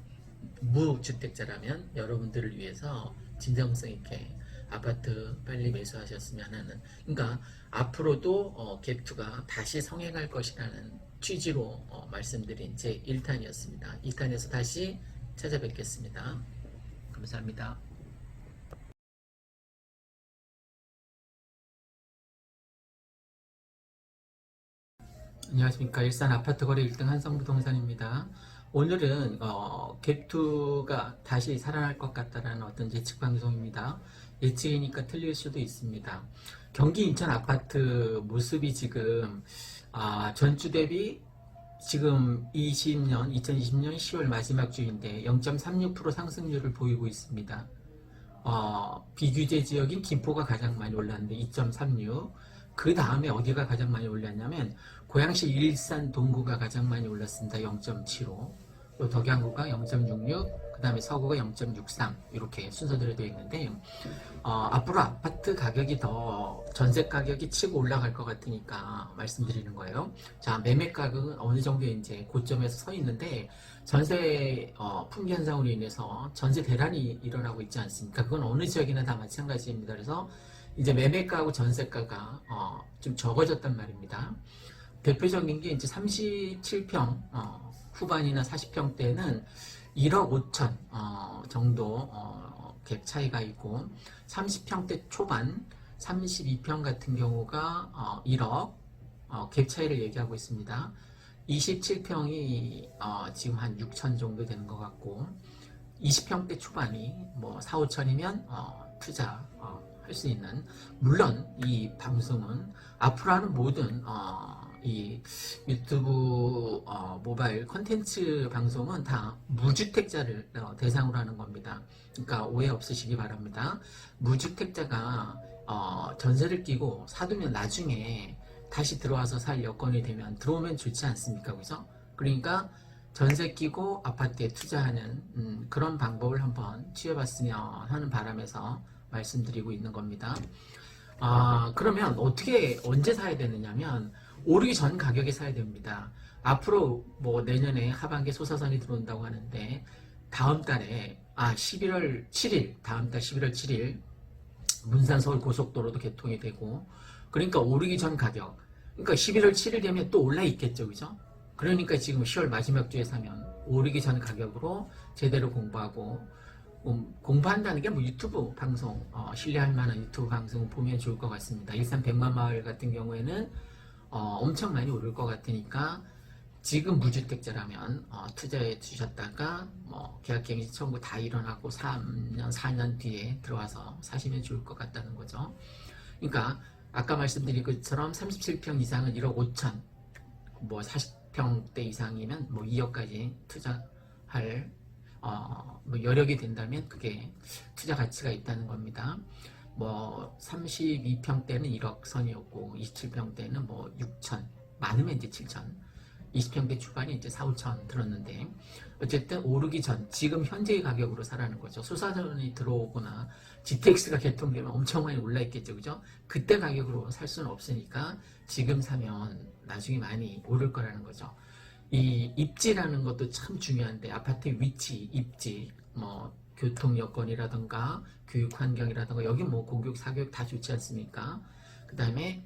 무주택자라면 여러분들을 위해서 진정성 있게 아파트 빨리 매수하셨으면 하는, 그러니까 앞으로도 갭투가 다시 성행할 것이라는 취지로 말씀드린 제 1탄이었습니다. 2탄에서 다시 찾아뵙겠습니다. 감사합니다. 안녕하십니까. 일산 아파트 거래 1등 한성부동산입니다. 오늘은 갭투가 다시 살아날 것 같다라는 어떤 예측 방송입니다. 예측이니까 틀릴 수도 있습니다. 경기 인천 아파트 모습이 지금 전주 대비 지금 2020년 10월 마지막 주인데 0.36% 상승률을 보이고 있습니다. 비규제 지역인 김포가 가장 많이 올랐는데 2.36. 그 다음에 어디가 가장 많이 올랐냐면 고양시 일산 동구가 가장 많이 올랐습니다. 0.75. 또 덕양구가 0.66, 그 다음에 서구가 0.63 이렇게 순서대로 되어 있는데 앞으로 아파트 가격이 더 전세 가격이 치고 올라갈 것 같으니까 말씀드리는 거예요. 자, 매매 가격은 어느 정도 이제 고점에서 서 있는데 전세 품귀 현상으로 인해서 전세 대란이 일어나고 있지 않습니까? 그건 어느 지역이나 다 마찬가지입니다. 그래서 이제 매매가하고 전세가가 좀 적어졌단 말입니다. 대표적인 게 이제 37평 후반이나 40평대는 1억 5천 정도 갭 차이가 있고 30평대 초반 32평 같은 경우가 1억 갭 차이를 얘기하고 있습니다. 27평이 지금 한 6천 정도 되는 것 같고 20평대 초반이 뭐 4, 5천이면 투자 할 수 있는, 물론 이 방송은 앞으로 하는 모든 이 유튜브 모바일 콘텐츠 방송은 다 무주택자를 대상으로 하는 겁니다. 그러니까 오해 없으시기 바랍니다. 무주택자가 전세를 끼고 사두면 나중에 다시 들어와서 살 여건이 되면 들어오면 좋지 않습니까? 그죠? 그러니까 전세 끼고 아파트에 투자하는 그런 방법을 한번 취해봤으면 하는 바람에서 말씀드리고 있는 겁니다. 그러면 어떻게 언제 사야 되느냐면 오르기 전 가격에 사야 됩니다. 앞으로 뭐 내년에 하반기에 소사선이 들어온다고 하는데 다음 달에 11월 7일 다음 달 11월 7일 문산 서울 고속도로도 개통이 되고, 그러니까 오르기 전 가격, 그러니까 11월 7일 되면 또 올라 있겠죠, 그죠? 그러니까 지금 10월 마지막 주에 사면 오르기 전 가격으로 제대로 공부하고, 공부한다는 게 뭐 유튜브 방송, 신뢰할 만한 유튜브 방송 보면 좋을 것 같습니다. 일산 백만마을 같은 경우에는 엄청 많이 오를 것 같으니까 지금 무주택자라면 투자해 주셨다가 뭐 계약갱신 청구 다 일어나고 3년, 4년 뒤에 들어와서 사시면 좋을 것 같다는 거죠. 그러니까 아까 말씀드린 것처럼 37평 이상은 1억 5천, 뭐 40평대 이상이면 뭐 2억까지 투자할 뭐 여력이 된다면 그게 투자 가치가 있다는 겁니다. 뭐 32평대는 1억 선이었고 27평대는 뭐 6천, 많으면 이제 7천, 20평대 초반이 이제 4, 5천 들었는데 어쨌든 오르기 전 지금 현재의 가격으로 사라는 거죠. 수사전이 들어오거나 GTX가 개통되면 엄청 많이 올라 있겠죠, 그죠? 그때 가격으로 살 수는 없으니까 지금 사면 나중에 많이 오를 거라는 거죠. 이 입지라는 것도 참 중요한데 아파트의 위치, 입지, 뭐 교통 여건이라든가 교육 환경이라든가 여기 뭐 공교육, 사교육 다 좋지 않습니까? 그 다음에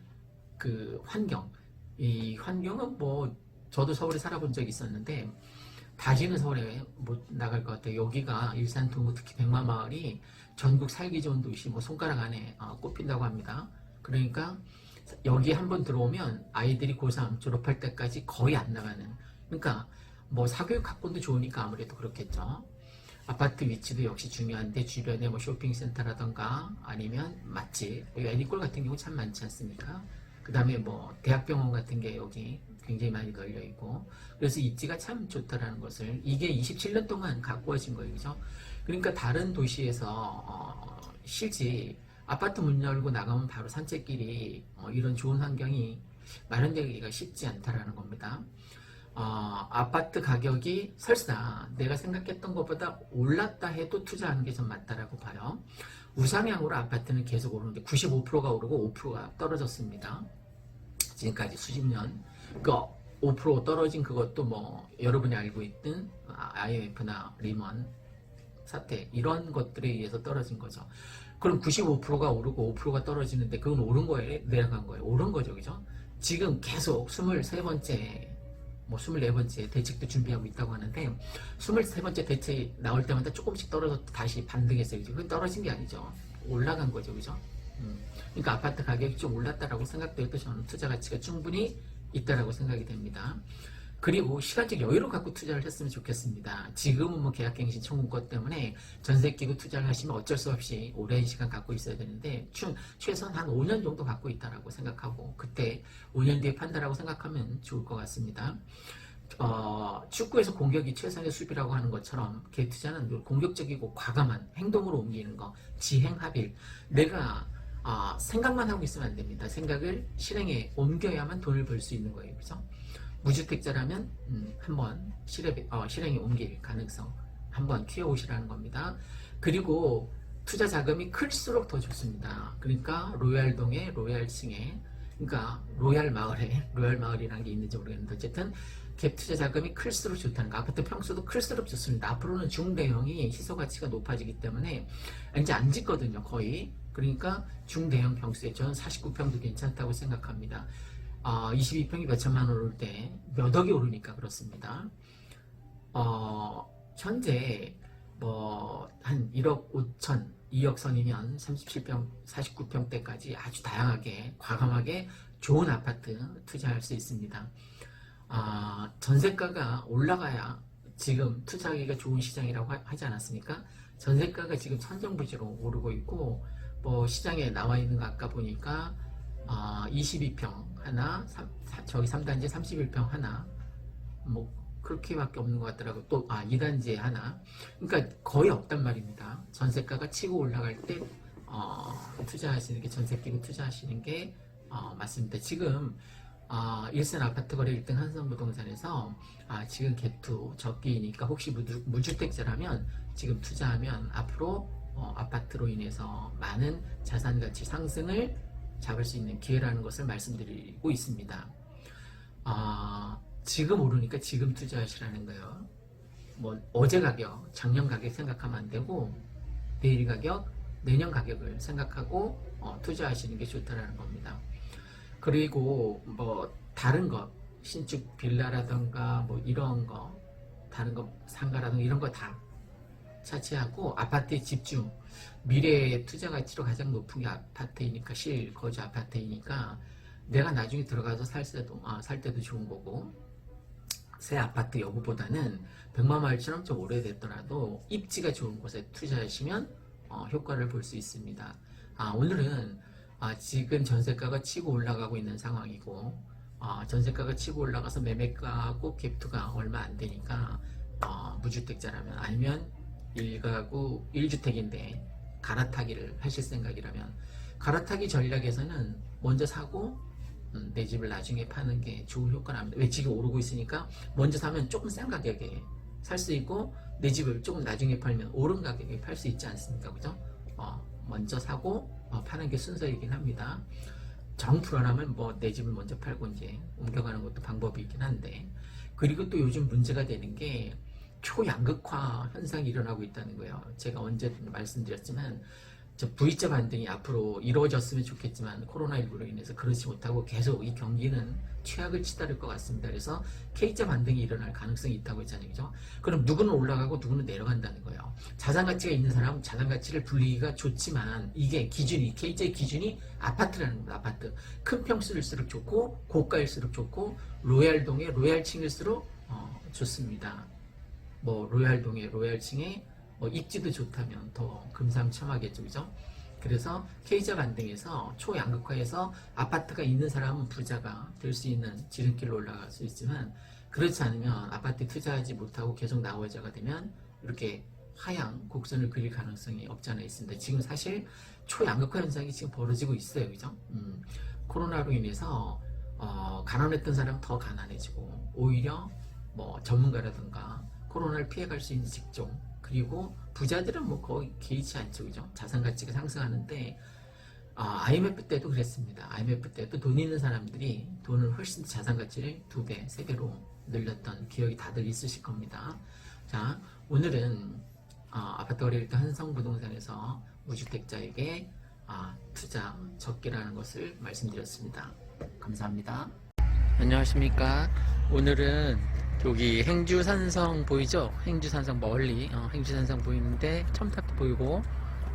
그 환경, 이 환경은 뭐 저도 서울에 살아본 적이 있었는데 다시는 서울에 못 나갈 것 같아요. 여기가 일산 동구 특히 백마마을이 전국 살기 좋은 도시 뭐 손가락 안에 꼽힌다고 합니다. 그러니까 여기 한번 들어오면 아이들이 고3 졸업할 때까지 거의 안 나가는, 그러니까 뭐 사교육 학군도 좋으니까 아무래도 그렇겠죠. 아파트 위치도 역시 중요한데 주변에 뭐 쇼핑센터라던가 아니면 맛집, 여기 애니골 같은 경우 참 많지 않습니까? 그 다음에 뭐 대학병원 같은 게 여기 굉장히 많이 널려 있고, 그래서 입지가 참 좋다라는 것을, 이게 27년 동안 가꾸어진 거예요. 그죠? 그러니까 다른 도시에서 실지 아파트 문 열고 나가면 바로 산책길이 이런 좋은 환경이 마련되기가 쉽지 않다라는 겁니다. 아파트 가격이 설사 내가 생각했던 것보다 올랐다 해도 투자하는 게 좀 맞다라고 봐요. 우상향으로 아파트는 계속 오르는데 95%가 오르고 5%가 떨어졌습니다. 지금까지 수십 년. 그 5% 떨어진 그것도 뭐 여러분이 알고 있던 IMF나 리먼 사태 이런 것들에 의해서 떨어진 거죠. 그럼 95%가 오르고 5%가 떨어지는데 그건 오른 거예요? 내려간 거예요? 오른 거죠. 그죠? 지금 계속 23번째 뭐 24번째 대책도 준비하고 있다고 하는데 23번째 대책 나올 때마다 조금씩 떨어져 다시 반등했어요. 그건 떨어진 게 아니죠. 올라간 거죠. 그죠? 그러니까 아파트 가격이 좀 올랐다라고 생각돼도 저는 투자 가치가 충분히 있다라고 생각이 됩니다. 그리고 시간적 여유를 갖고 투자를 했으면 좋겠습니다. 지금은 뭐 계약갱신 청구권 때문에 전세 끼고 투자를 하시면 어쩔 수 없이 오랜 시간 갖고 있어야 되는데 최소한 한 5년 정도 갖고 있다라고 생각하고 그때 5년 뒤에 판다라고 생각하면 좋을 것 같습니다. 축구에서 공격이 최선의 수비라고 하는 것처럼 개투자는 공격적이고 과감한 행동으로 옮기는 거, 지행합일. 내가 생각만 하고 있으면 안 됩니다. 생각을 실행에 옮겨야만 돈을 벌 수 있는 거예요. 그죠? 무주택자라면 한번 실행에 옮길 가능성 한번 키워오시라는 겁니다. 그리고 투자 자금이 클수록 더 좋습니다. 그러니까 로얄동에 로얄층에 그러니까 로얄 마을이라는 게 있는지 모르겠는데 어쨌든 갭 투자 자금이 클수록 좋다는 거. 아파트 평수도 클수록 좋습니다. 앞으로는 중대형이 희소 가치가 높아지기 때문에 이제 안 짓거든요. 거의. 그러니까 중대형 평수에 저는 49평도 괜찮다고 생각합니다. 22평이 몇 천만 원 오를 때 몇 억이 오르니까 그렇습니다. 현재 뭐 한 1억 5천, 2억 선이면 37평, 49평대까지 아주 다양하게 과감하게 좋은 아파트 투자할 수 있습니다. 전세가가 올라가야 지금 투자하기가 좋은 시장이라고 하지 않았습니까? 전세가가 지금 천정부지로 오르고 있고 뭐 시장에 나와 있는 거 아까 보니까 22평 하나, 저기 3단지 31평 하나, 뭐 그렇게밖에 없는 것 같더라고. 또 2단지에 하나. 그러니까 거의 없단 말입니다. 전세가가 치고 올라갈 때 투자하시는 게 전세 끼고 투자하시는 게 맞습니다. 지금 일산 아파트 거래 1등 한성부동산에서 지금 갭투 적기니까 혹시 무주택자라면 지금 투자하면 앞으로 아파트로 인해서 많은 자산 가치 상승을 잡을 수 있는 기회라는 것을 말씀드리고 있습니다. 지금 오르니까 지금 투자하시라는 거예요. 뭐 어제 가격, 작년 가격 생각하면 안 되고 내일 가격, 내년 가격을 생각하고 투자하시는 게 좋다라는 겁니다. 그리고 뭐 다른 것, 신축 빌라라던가 뭐 이런 거, 다른 거 상가라던가 이런 거 다 차치하고 아파트에 집중. 미래의 투자 가치로 가장 높은 게 아파트이니까 실거주 아파트이니까 내가 나중에 들어가서 살 때도 좋은 거고 새 아파트 여부보다는 백마마을처럼 좀 오래됐더라도 입지가 좋은 곳에 투자하시면 효과를 볼 수 있습니다. 오늘은 지금 전세가가 치고 올라가고 있는 상황이고 전세가가 치고 올라가서 매매가하고 갭투가 얼마 안 되니까 무주택자라면 아니면 1가구 1주택인데 갈아타기를 하실 생각이라면 갈아타기 전략에서는 먼저 사고 내 집을 나중에 파는 게 좋은 효과를 합니다. 왜 지금 오르고 있으니까 먼저 사면 조금 싼 가격에 살 수 있고 내 집을 조금 나중에 팔면 오른 가격에 팔 수 있지 않습니까? 그죠? 먼저 사고 파는 게 순서이긴 합니다. 정 불안하면 뭐 내 집을 먼저 팔고 이제 옮겨가는 것도 방법이긴 한데 그리고 또 요즘 문제가 되는 게 초양극화 현상이 일어나고 있다는 거예요. 제가 언제 말씀드렸지만 저 V자 반등이 앞으로 이루어졌으면 좋겠지만 코로나19로 인해서 그렇지 못하고 계속 이 경기는 최악을 치달을 것 같습니다. 그래서 K자 반등이 일어날 가능성이 있다고 했잖아요. 그죠? 그럼 누구는 올라가고 누구는 내려간다는 거예요. 자산가치가 있는 사람은 자산가치를 불리기가 좋지만 이게 기준이 K자의 기준이 아파트라는 겁니다. 아파트. 큰 평수일수록 좋고 고가일수록 좋고 로얄동의 로얄층일수록 좋습니다. 뭐 로얄동의 로얄층에 뭐 입지도 좋다면 더 금상첨화겠죠. 그죠? 그래서 K자 반등에서 초양극화에서 아파트가 있는 사람은 부자가 될 수 있는 지름길로 올라갈 수 있지만, 그렇지 않으면 아파트에 투자하지 못하고 계속 나홀자가 되면 이렇게 하향 곡선을 그릴 가능성이 없지 않아 있습니다. 지금 사실 초양극화 현상이 지금 벌어지고 있어요. 그죠? 코로나로 인해서 가난했던 사람은 더 가난해지고, 오히려 뭐 전문가라든가 코로나를 피해갈 수 있는 직종, 그리고 부자들은 뭐 거의 개의치 않죠. 그죠? 자산 가치가 상승하는데, IMF 때도 그랬습니다. IMF 때도 돈 있는 사람들이 돈을 훨씬 자산 가치를 2배, 3배로 늘렸던 기억이 다들 있으실 겁니다. 자, 오늘은 아파트 거래일 때 한성부동산에서 무주택자에게 투자 적기라는 것을 말씀드렸습니다. 감사합니다. 안녕하십니까. 오늘은 여기 행주산성 보이죠? 행주산성 멀리 행주산성 보이는데 첨탑도 보이고,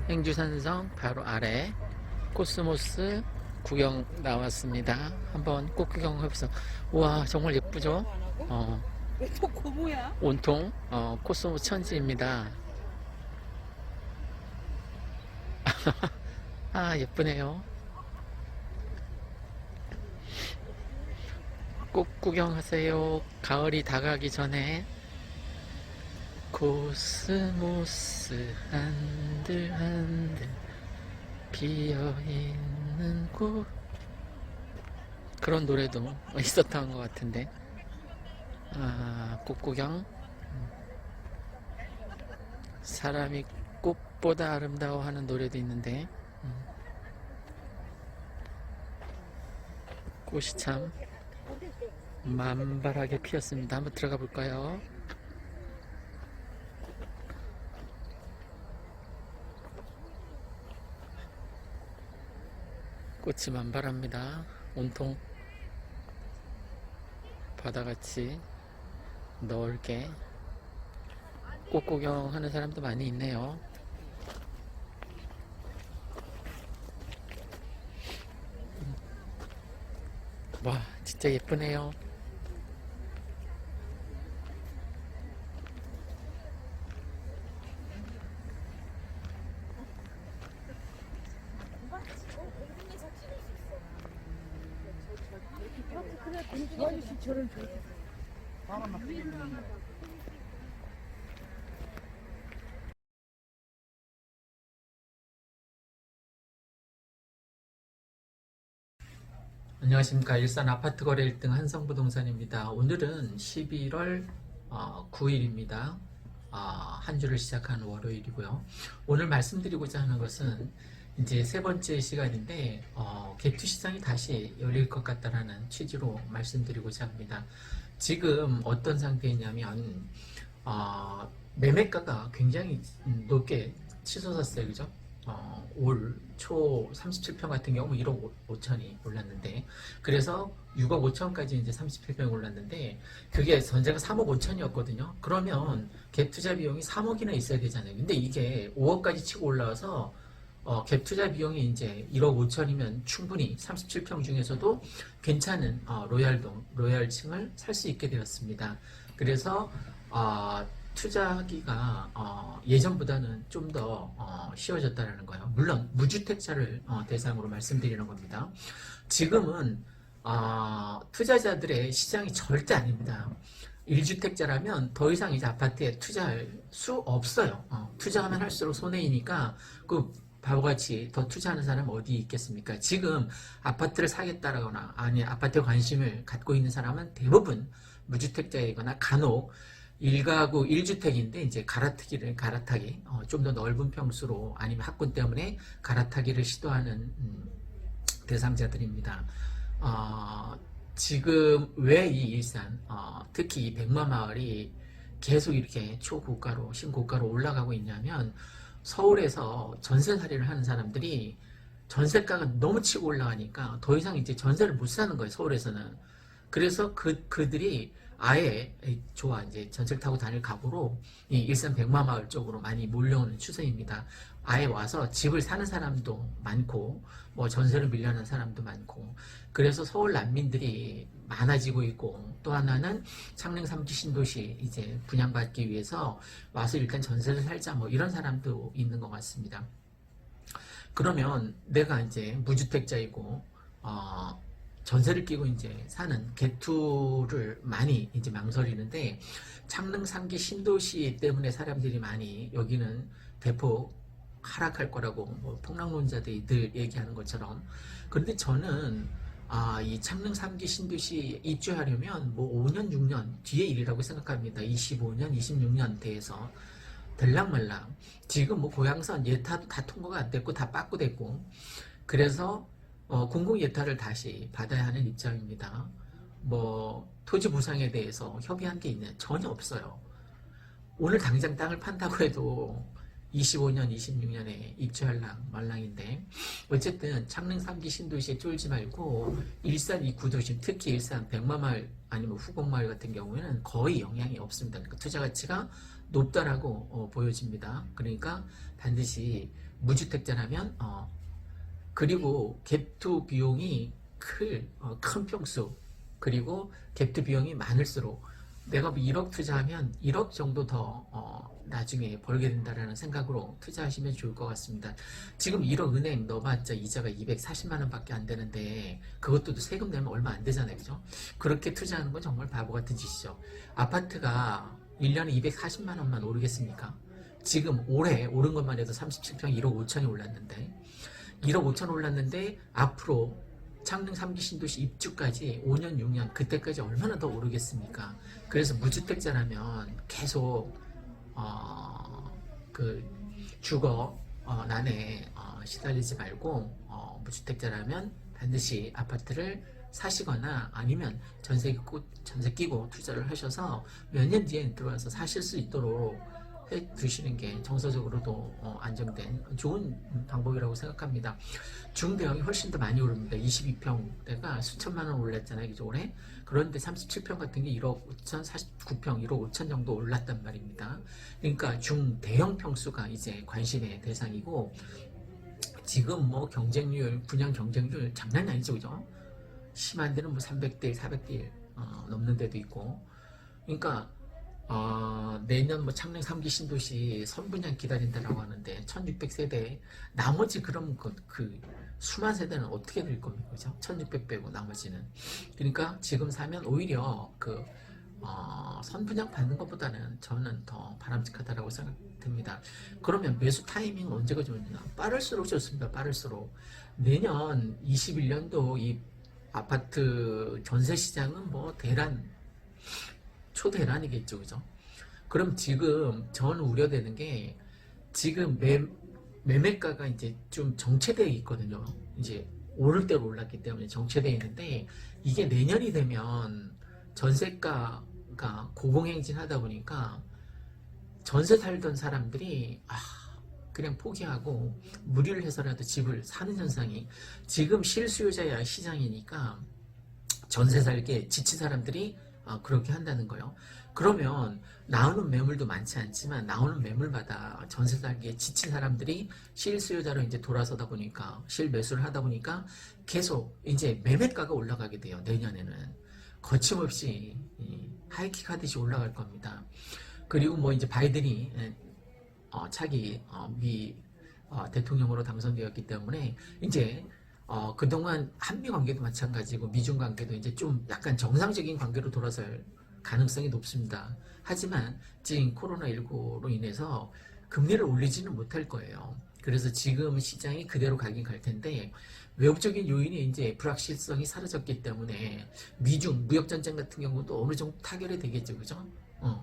행주산성 바로 아래 코스모스 구경 나왔습니다. 한번 꼭 구경해보세요. 우와, 정말 예쁘죠? 또 고모야? 온통 코스모스 천지입니다. 예쁘네요. 꼭 구경하세요. 가을이 다가기 전에. 코스모스 한들한들 피어있는 꽃, 그런 노래도 있었던 것 같은데. 꽃구경. 사람이 꽃보다 아름다워 하는 노래도 있는데, 꽃이 참 만발하게 피었습니다. 한번 들어가 볼까요? 꽃이 만발합니다. 온통 바다같이 넓게 꽃 구경하는 사람도 많이 있네요. 와, 진짜 예쁘네요. 안녕하십니까. 일산 아파트 거래 1등 한성부동산입니다. 오늘은 11월 9일입니다. 한 주를 시작하는 월요일이고요. 오늘 말씀드리고자 하는 것은 이제 세 번째 시간인데, 개투 시장이 다시 열릴 것 같다라는 취지로 말씀드리고자 합니다. 지금 어떤 상태이냐면, 매매가가 굉장히 높게 치솟았어요. 그죠? 올 초 37평 같은 경우 1억 5천이 올랐는데, 그래서 6억 5천까지 이제 37평이 올랐는데, 그게 전제가 3억 5천이었거든요. 그러면 갭 투자 비용이 3억이나 있어야 되잖아요. 근데 이게 5억까지 치고 올라와서 갭 투자 비용이 이제 1억 5천이면 충분히 37평 중에서도 괜찮은 로얄층을 살 수 있게 되었습니다. 그래서 투자하기가 예전보다는 좀 더 쉬워졌다는 거예요. 물론 무주택자를 대상으로 말씀드리는 겁니다. 지금은 투자자들의 시장이 절대 아닙니다. 1주택자라면 더 이상 이제 아파트에 투자할 수 없어요. 투자하면 할수록 손해이니까 그 바보같이 더 투자하는 사람 어디 있겠습니까? 지금 아파트를 사겠다라거나 아니 아파트에 관심을 갖고 있는 사람은 대부분 무주택자이거나 간혹 1가구 1주택인데 이제 갈아타기 좀 더 넓은 평수로 아니면 학군 때문에 갈아타기를 시도하는 대상자들입니다. 지금 왜 이 일산 특히 이 백마마을이 계속 이렇게 초고가로 신고가로 올라가고 있냐면, 서울에서 전세살이를 하는 사람들이 전세가가 너무 치고 올라가니까 더 이상 이제 전세를 못 사는 거예요, 서울에서는. 그래서 그들이 아예 좋아 이제 전철 타고 다닐 각오로 이 일산 백마마을 쪽으로 많이 몰려오는 추세입니다. 아예 와서 집을 사는 사람도 많고 뭐 전세를 밀려는 사람도 많고, 그래서 서울 난민들이 많아지고 있고, 또 하나는 창릉 3기 신도시 이제 분양받기 위해서 와서 일단 전세를 살자 뭐 이런 사람도 있는 것 같습니다. 그러면 내가 이제 무주택자이고 전세를 끼고 이제 사는 개투를 많이 이제 망설이는데 창릉 3기 신도시 때문에 사람들이 많이 여기는 대폭 하락할 거라고 뭐 폭락론자들이 늘 얘기하는 것처럼. 그런데 저는 이 창릉 3기 신도시 입주하려면 뭐 5년 6년 뒤의 일이라고 생각합니다. 25년 26년 대에서 들락말락. 지금 뭐 고양선 예타도 다 통과가 안 됐고 다 빠꾸됐고, 그래서 공공 예타를 다시 받아야 하는 입장입니다. 뭐 토지 보상에 대해서 협의한 게 있냐? 전혀 없어요. 오늘 당장 땅을 판다고 해도 25년, 26년에 입주할랑 말랑인데, 어쨌든 창릉 3기 신도시에 쫄지 말고 일산 이 구도심, 특히 일산 백마마을 아니면 후곡마을 같은 경우에는 거의 영향이 없습니다. 그러니까 투자 가치가 높다라고 보여집니다. 그러니까 반드시 무주택자라면 그리고 갭투 비용이 큰 평수, 그리고 갭투 비용이 많을수록 내가 뭐 1억 투자하면 1억 정도 더 나중에 벌게 된다라는 생각으로 투자하시면 좋을 것 같습니다. 지금 1억 은행 넣어봤자 이자가 240만 원밖에 안 되는데 그것도 세금 내면 얼마 안 되잖아요. 그죠? 그렇게 투자하는 건 정말 바보 같은 짓이죠. 아파트가 1년에 240만 원만 오르겠습니까? 지금 올해 오른 것만 해도 37평 1억 5천이 올랐는데 1억 5천 올랐는데 앞으로 창릉 3기 신도시 입주까지 5년 6년 그때까지 얼마나 더 오르겠습니까? 그래서 무주택자라면 계속 그 주거 난에 시달리지 말고 무주택자라면 반드시 아파트를 사시거나 아니면 전세 끼고 투자를 하셔서 몇 년 뒤에 들어와서 사실 수 있도록 해 두시는 게 정서적으로도 안정된 좋은 방법이라고 생각합니다. 중대형이 훨씬 더 많이 오릅니다. 22평대가 수천만 원 올랐잖아요, 그죠, 올해? 그런데 37평 같은 게 1억 5천, 49평 1억 5천 정도 올랐단 말입니다. 그러니까 중대형 평수가 이제 관심의 대상이고, 지금 뭐 경쟁률, 분양 경쟁률 장난이 아니죠, 그죠? 심한 데는 뭐 300대 1, 400대 1 넘는 데도 있고. 그러니까 내년 뭐 창릉 3기 신도시 선분양 기다린다라고 하는데 1600세대 나머지 그럼 그 수만 세대는 어떻게 될 겁니까? 그죠? 1600 빼고 나머지는. 그러니까 지금 사면 오히려 선분양 받는 것보다는 저는 더 바람직하다라고 생각됩니다. 그러면 매수 타이밍은 언제가 좋느냐? 빠를수록 좋습니다. 빠를수록. 내년 21년도 이 아파트 전세 시장은 뭐 초대란이겠죠, 그죠? 그럼 지금 저는 우려되는 게 지금 매매가가 이제 좀 정체되어 있거든요. 이제 오를 대로 올랐기 때문에 정체되어 있는데 이게 내년이 되면 전세가가 고공행진하다 보니까 전세 살던 사람들이 그냥 포기하고 무리를 해서라도 집을 사는 현상이 지금 실수요자야 시장이니까 전세 살기에 지친 사람들이 그렇게 한다는 거예요. 그러면 나오는 매물도 많지 않지만 나오는 매물마다 전세 살기에 지친 사람들이 실수요자로 이제 돌아서다 보니까 실매수를 하다 보니까 계속 이제 매매가가 올라가게 돼요. 내년에는 거침없이 하이킥 하듯이 올라갈 겁니다. 그리고 뭐 이제 바이든이 차기 미 대통령으로 당선되었기 때문에 이제 그동안 한미 관계도 마찬가지고 미중 관계도 이제 좀 약간 정상적인 관계로 돌아설 가능성이 높습니다. 하지만 지금 코로나19로 인해서 금리를 올리지는 못할 거예요. 그래서 지금 시장이 그대로 가긴 갈 텐데 외국적인 요인이 이제 불확실성이 사라졌기 때문에 미중 무역 전쟁 같은 경우도 어느 정도 타결이 되겠죠, 그죠?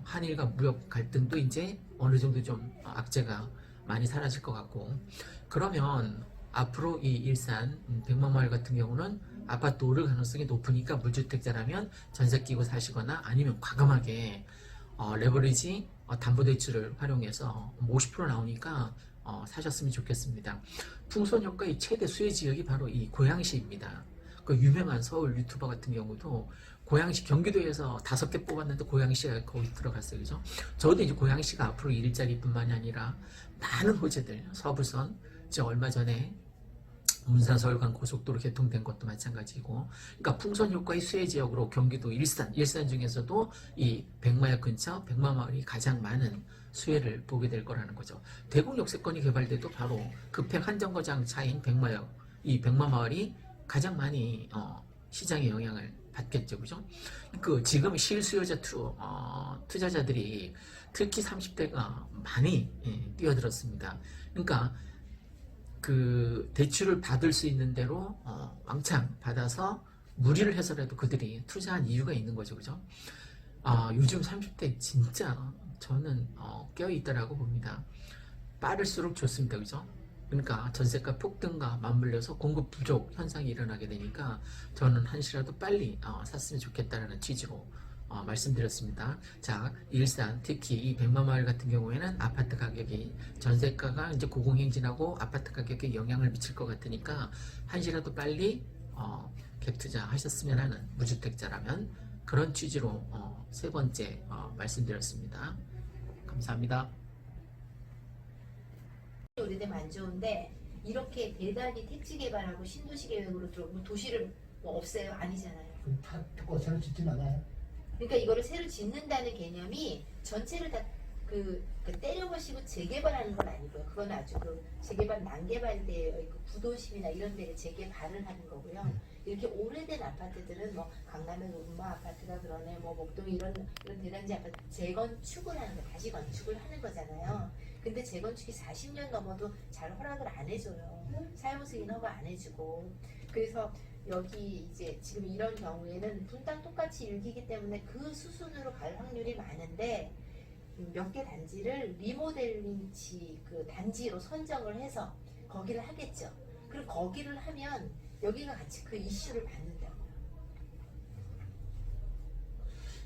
한일과 무역 갈등도 이제 어느 정도 좀 악재가 많이 사라질 것 같고, 그러면 앞으로 이 일산 백마마을 같은 경우는 아파트 오를 가능성이 높으니까 무주택자라면 전세 끼고 사시거나 아니면 과감하게 레버리지 담보대출을 활용해서 50% 나오니까 사셨으면 좋겠습니다. 풍선 효과의 최대 수혜 지역이 바로 이 고양시입니다. 그 유명한 서울 유튜버 같은 경우도 고양시 경기도에서 5개 뽑았는데 고양시가 거기 들어갔어요, 그죠? 저도 이제 고양시가 앞으로 일자리뿐만이 아니라 많은 호재들, 서부선, 저 얼마 전에 운산 서울간 고속도로 개통된 것도 마찬가지고, 그러니까 풍선 효과의 수혜 지역으로 경기도 일산 중에서도 이 백마역 근처 백마마을이 가장 많은 수혜를 보게 될 거라는 거죠. 대곡 역세권이 개발돼도 바로 급행 한정거장 차인 백마역, 이 백마마을이 가장 많이 시장의 영향을 받겠죠, 그죠? 그 지금 실수요자 투자자들이 특히 30대가 많이 뛰어들었습니다. 그러니까 그 대출을 받을 수 있는 대로 왕창 받아서 무리를 해서라도 그들이 투자한 이유가 있는 거죠, 그죠? 요즘 30대 진짜 저는 깨어 있다라고 봅니다. 빠를수록 좋습니다, 그죠? 그러니까 전세가 폭등과 맞물려서 공급 부족 현상이 일어나게 되니까 저는 한시라도 빨리 샀으면 좋겠다는 취지로 말씀드렸습니다. 자, 일산 특히 이 백마마을 같은 경우에는 아파트 가격이 전세가가 이제 고공행진하고 아파트 가격에 영향을 미칠 것 같으니까 한시라도 빨리 갭 투자하셨으면 하는 무주택자라면 그런 취지로 세 번째 말씀드렸습니다. 감사합니다. 오래되면 안 좋은데 이렇게 대단히 택지 개발하고 신도시 계획으로 들어오면 도시를 뭐 없애요? 아니잖아요. 다 듣고 새로 짓진 않아요. 그러니까 이거를 새로 짓는다는 개념이 전체를 다 때려버시고 재개발하는 건 아니고요. 그건 아주 그 재개발 난개발대의 그 구도심이나 이런 데를 재개발을 하는 거고요. 이렇게 오래된 아파트들은 뭐 강남의 음마 아파트가 그러네, 뭐 목동 이런 대단지 아파트 재건축을 하는 거, 다시 건축을 하는 거잖아요. 근데 재건축이 40년 넘어도 잘 허락을 안 해줘요. 사용 승인 허가 안 해주고. 그래서 여기 이제 지금 이런 경우에는 분당 똑같이 일기이기 때문에 그 수순으로 갈 확률이 많은데 몇 개 단지를 리모델링치 그 단지로 선정을 해서 거기를 하겠죠. 그리고 거기를 하면 여기가 같이 그 이슈를 받는다고요.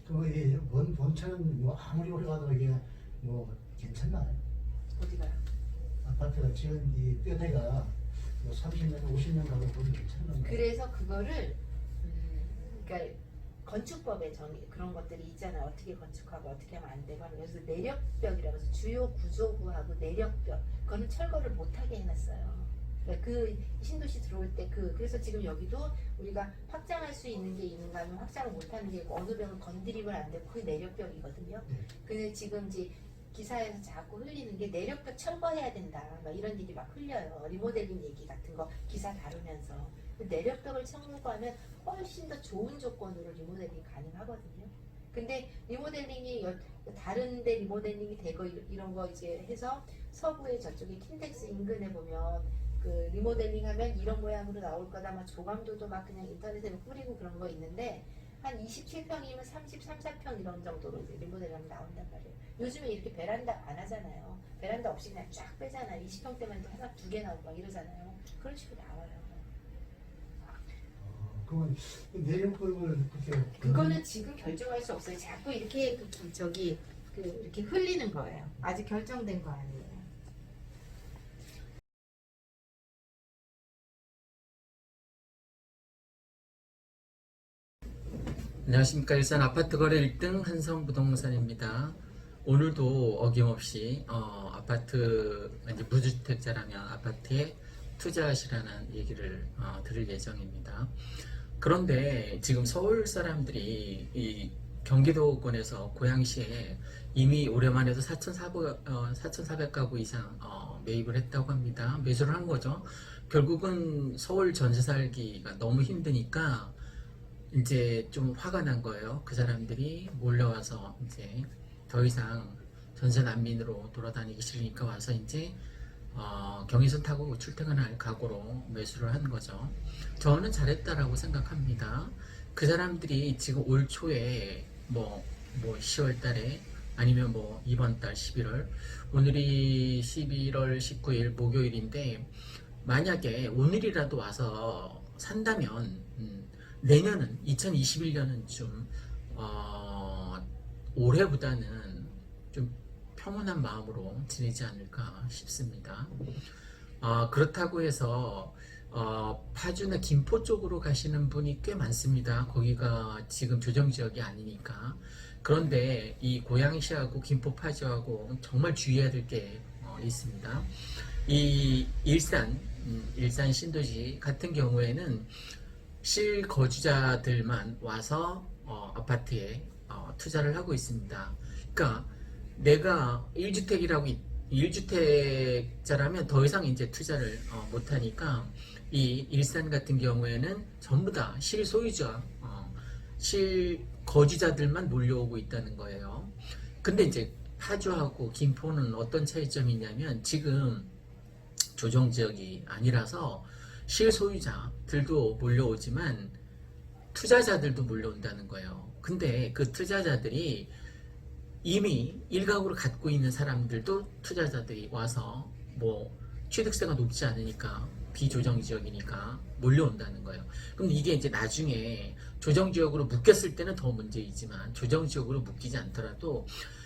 그 본차는 뭐 아무리 오래 가도 이게 뭐 괜찮나요? 어디가요? 아파트가 지금 이 뼈대가 뭐 30년, 50년 가도 보면 괜찮나요? 그래서 그거를 그러니까 건축법에 그런 것들이 있잖아요. 어떻게 건축하고 어떻게 하면 안 되고 하는. 그래서 내력벽이라고 해서 주요 구조부하고 내력벽 그거는 철거를 못하게 해놨어요. 그러니까 그 신도시 들어올 때 그래서 지금 여기도 우리가 확장할 수 있는 게 있는가 하면 확장을 못하는 게 있고 어느 벽은 건드리면 안 되고 그게 내력벽이거든요. 근데 지금 이제 기사에서 자꾸 흘리는 게 내력벽 철거해야 된다 막 이런 얘기 막 흘려요. 리모델링 얘기 같은 거 기사 다루면서 내력벽을 청구하면 훨씬 더 좋은 조건으로 리모델링이 가능하거든요. 근데 리모델링이 다른데 리모델링이 되고 이런 거 이제 해서 서구의 저쪽에 킨텍스 인근에 보면 그 리모델링 하면 이런 모양으로 나올 거다 막 조감도도 막 그냥 인터넷에 뿌리고 그런 거 있는데 한 27평이면 33, 4평 이런 정도로 이제 리모델링 하면 나온단 말이에요. 요즘에 이렇게 베란다 안 하잖아요. 베란다 없이 그냥 쫙 빼잖아요. 20평대만 해도 하나 두 개 나오고 막 이러잖아요. 그런 식으로 나와요. 그러면 내력법을 그렇게 그거는 지금 결정할 수 없어요. 자꾸 이렇게 이렇게 흘리는 거예요. 아직 결정된 거 아니에요. 안녕하십니까. 일산 아파트 거래 1등 한성부동산입니다. 오늘도 어김없이 아파트 이제 무주택자라면 아파트에 투자하시라는 얘기를 드릴 예정입니다. 그런데 지금 서울 사람들이 이 경기도권에서 고양시에 이미 올해만 해도 4,400가구 이상 매입을 했다고 합니다. 매수를 한 거죠. 결국은 서울 전세 살기가 너무 힘드니까 이제 좀 화가 난 거예요. 그 사람들이 몰려와서 이제 더 이상 전세 난민으로 돌아다니기 싫으니까 와서 이제 경의선 타고 출퇴근할 각오로 매수를 한 거죠. 저는 잘했다라고 생각합니다. 그 사람들이 지금 올 초에 뭐 10월 달에 아니면 뭐 이번 달 11월, 오늘이 11월 19일 목요일인데 만약에 오늘이라도 와서 산다면 내년은 2021년은 좀 올해보다는 좀 평온한 마음으로 지내지 않을까 싶습니다. 그렇다고 해서 파주나 김포 쪽으로 가시는 분이 꽤 많습니다. 거기가 지금 조정지역이 아니니까. 그런데 이 고양시하고 김포, 파주하고 정말 주의해야 될 게 있습니다. 이 일산 일산 신도시 같은 경우에는 실거주자들만 와서 아파트에 투자를 하고 있습니다. 그러니까 내가 1주택자라면 더 이상 이제 투자를 못하니까 이 일산 같은 경우에는 전부 다 실소유자, 실거주자들만 몰려오고 있다는 거예요. 근데 이제 파주하고 김포는 어떤 차이점이 있냐면 지금 조정지역이 아니라서 실소유자들도 몰려오지만 투자자들도 몰려온다는 거예요. 근데 그 투자자들이 이미 일가구를 갖고 있는 사람들도 투자자들이 와서 뭐 취득세가 높지 않으니까 비조정지역이니까 몰려온다는 거예요. 그럼 이게 이제 나중에 조정지역으로 묶였을 때는 더 문제이지만 조정지역으로 묶이지 않더라도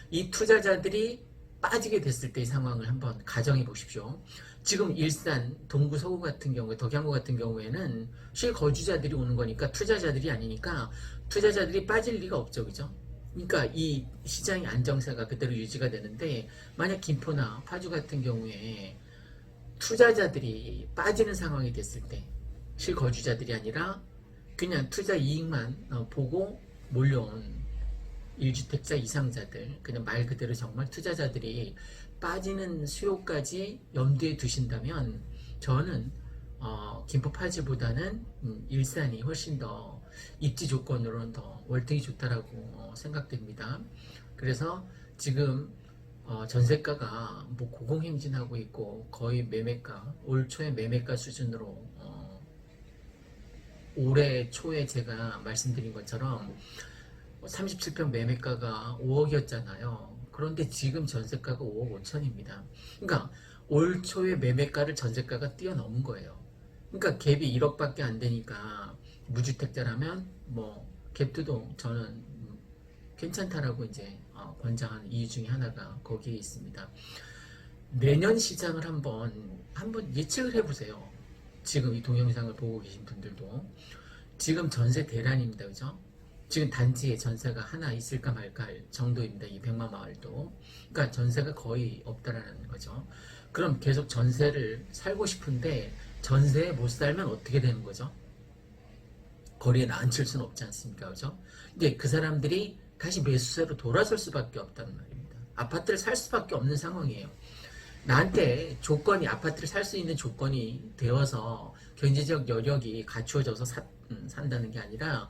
이 투자자들이 빠지게 됐을 때의 상황을 한번 가정해 보십시오. 지금 일산, 동구, 서구 같은 경우에, 덕양구 같은 경우에는 실거주자들이 오는 거니까 투자자들이 아니니까 투자자들이 빠질 리가 없죠. 그죠? 그러니까 이 시장의 안정세가 그대로 유지가 되는데 만약 김포나 파주 같은 경우에 투자자들이 빠지는 상황이 됐을 때 실거주자들이 아니라 그냥 투자 이익만 보고 몰려온 1주택자 이상자들, 그냥 말 그대로 정말 투자자들이 빠지는 수요까지 염두에 두신다면 저는 김포 파주보다는 일산이 훨씬 더 입지 조건으로는 더 월등히 좋다라고 생각됩니다. 그래서 지금 전세가가 뭐 고공행진하고 있고 거의 매매가 올 초에 매매가 수준으로 올해 초에 제가 말씀드린 것처럼 37평 매매가가 5억이었잖아요. 그런데 지금 전세가가 5억 5천입니다. 그러니까 올 초에 매매가를 전세가가 뛰어넘은 거예요. 그러니까 갭이 1억밖에 안 되니까 무주택자라면 뭐 갭투도 저는 괜찮다라고 이제 권장하는 이유 중에 하나가 거기에 있습니다. 내년 시장을 한번 예측을 해보세요. 지금 이 동영상을 보고 계신 분들도 지금 전세 대란입니다. 그죠? 지금 단지에 전세가 하나 있을까 말까 할 정도입니다. 이 백마마을도. 그러니까 전세가 거의 없다라는 거죠. 그럼 계속 전세를 살고 싶은데 전세에 못 살면 어떻게 되는 거죠? 거리에 나앉힐 수는 없지 않습니까? 그죠? 근데 그 사람들이 다시 매수세로 돌아설 수밖에 없다는 말입니다. 아파트를 살 수밖에 없는 상황이에요. 나한테 조건이 아파트를 살 수 있는 조건이 되어서 경제적 여력이 갖추어져서 산다는 게 아니라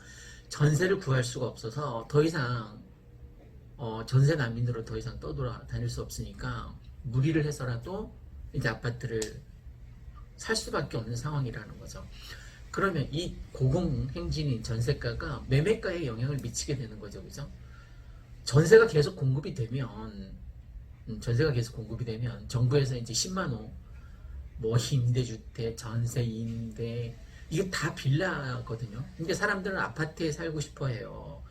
전세를 구할 수가 없어서 더 이상 전세 난민으로 더 이상 떠돌아다닐 수 없으니까 무리를 해서라도 이제 아파트를 살 수밖에 없는 상황이라는 거죠. 그러면 이 고공행진인 전세가가 매매가에 영향을 미치게 되는 거죠. 그죠? 전세가 계속 공급이 되면 정부에서 이제 10만호 뭐 임대주택, 전세, 임대 이게 다 빌라거든요. 근데 사람들은 아파트에 살고 싶어 해요.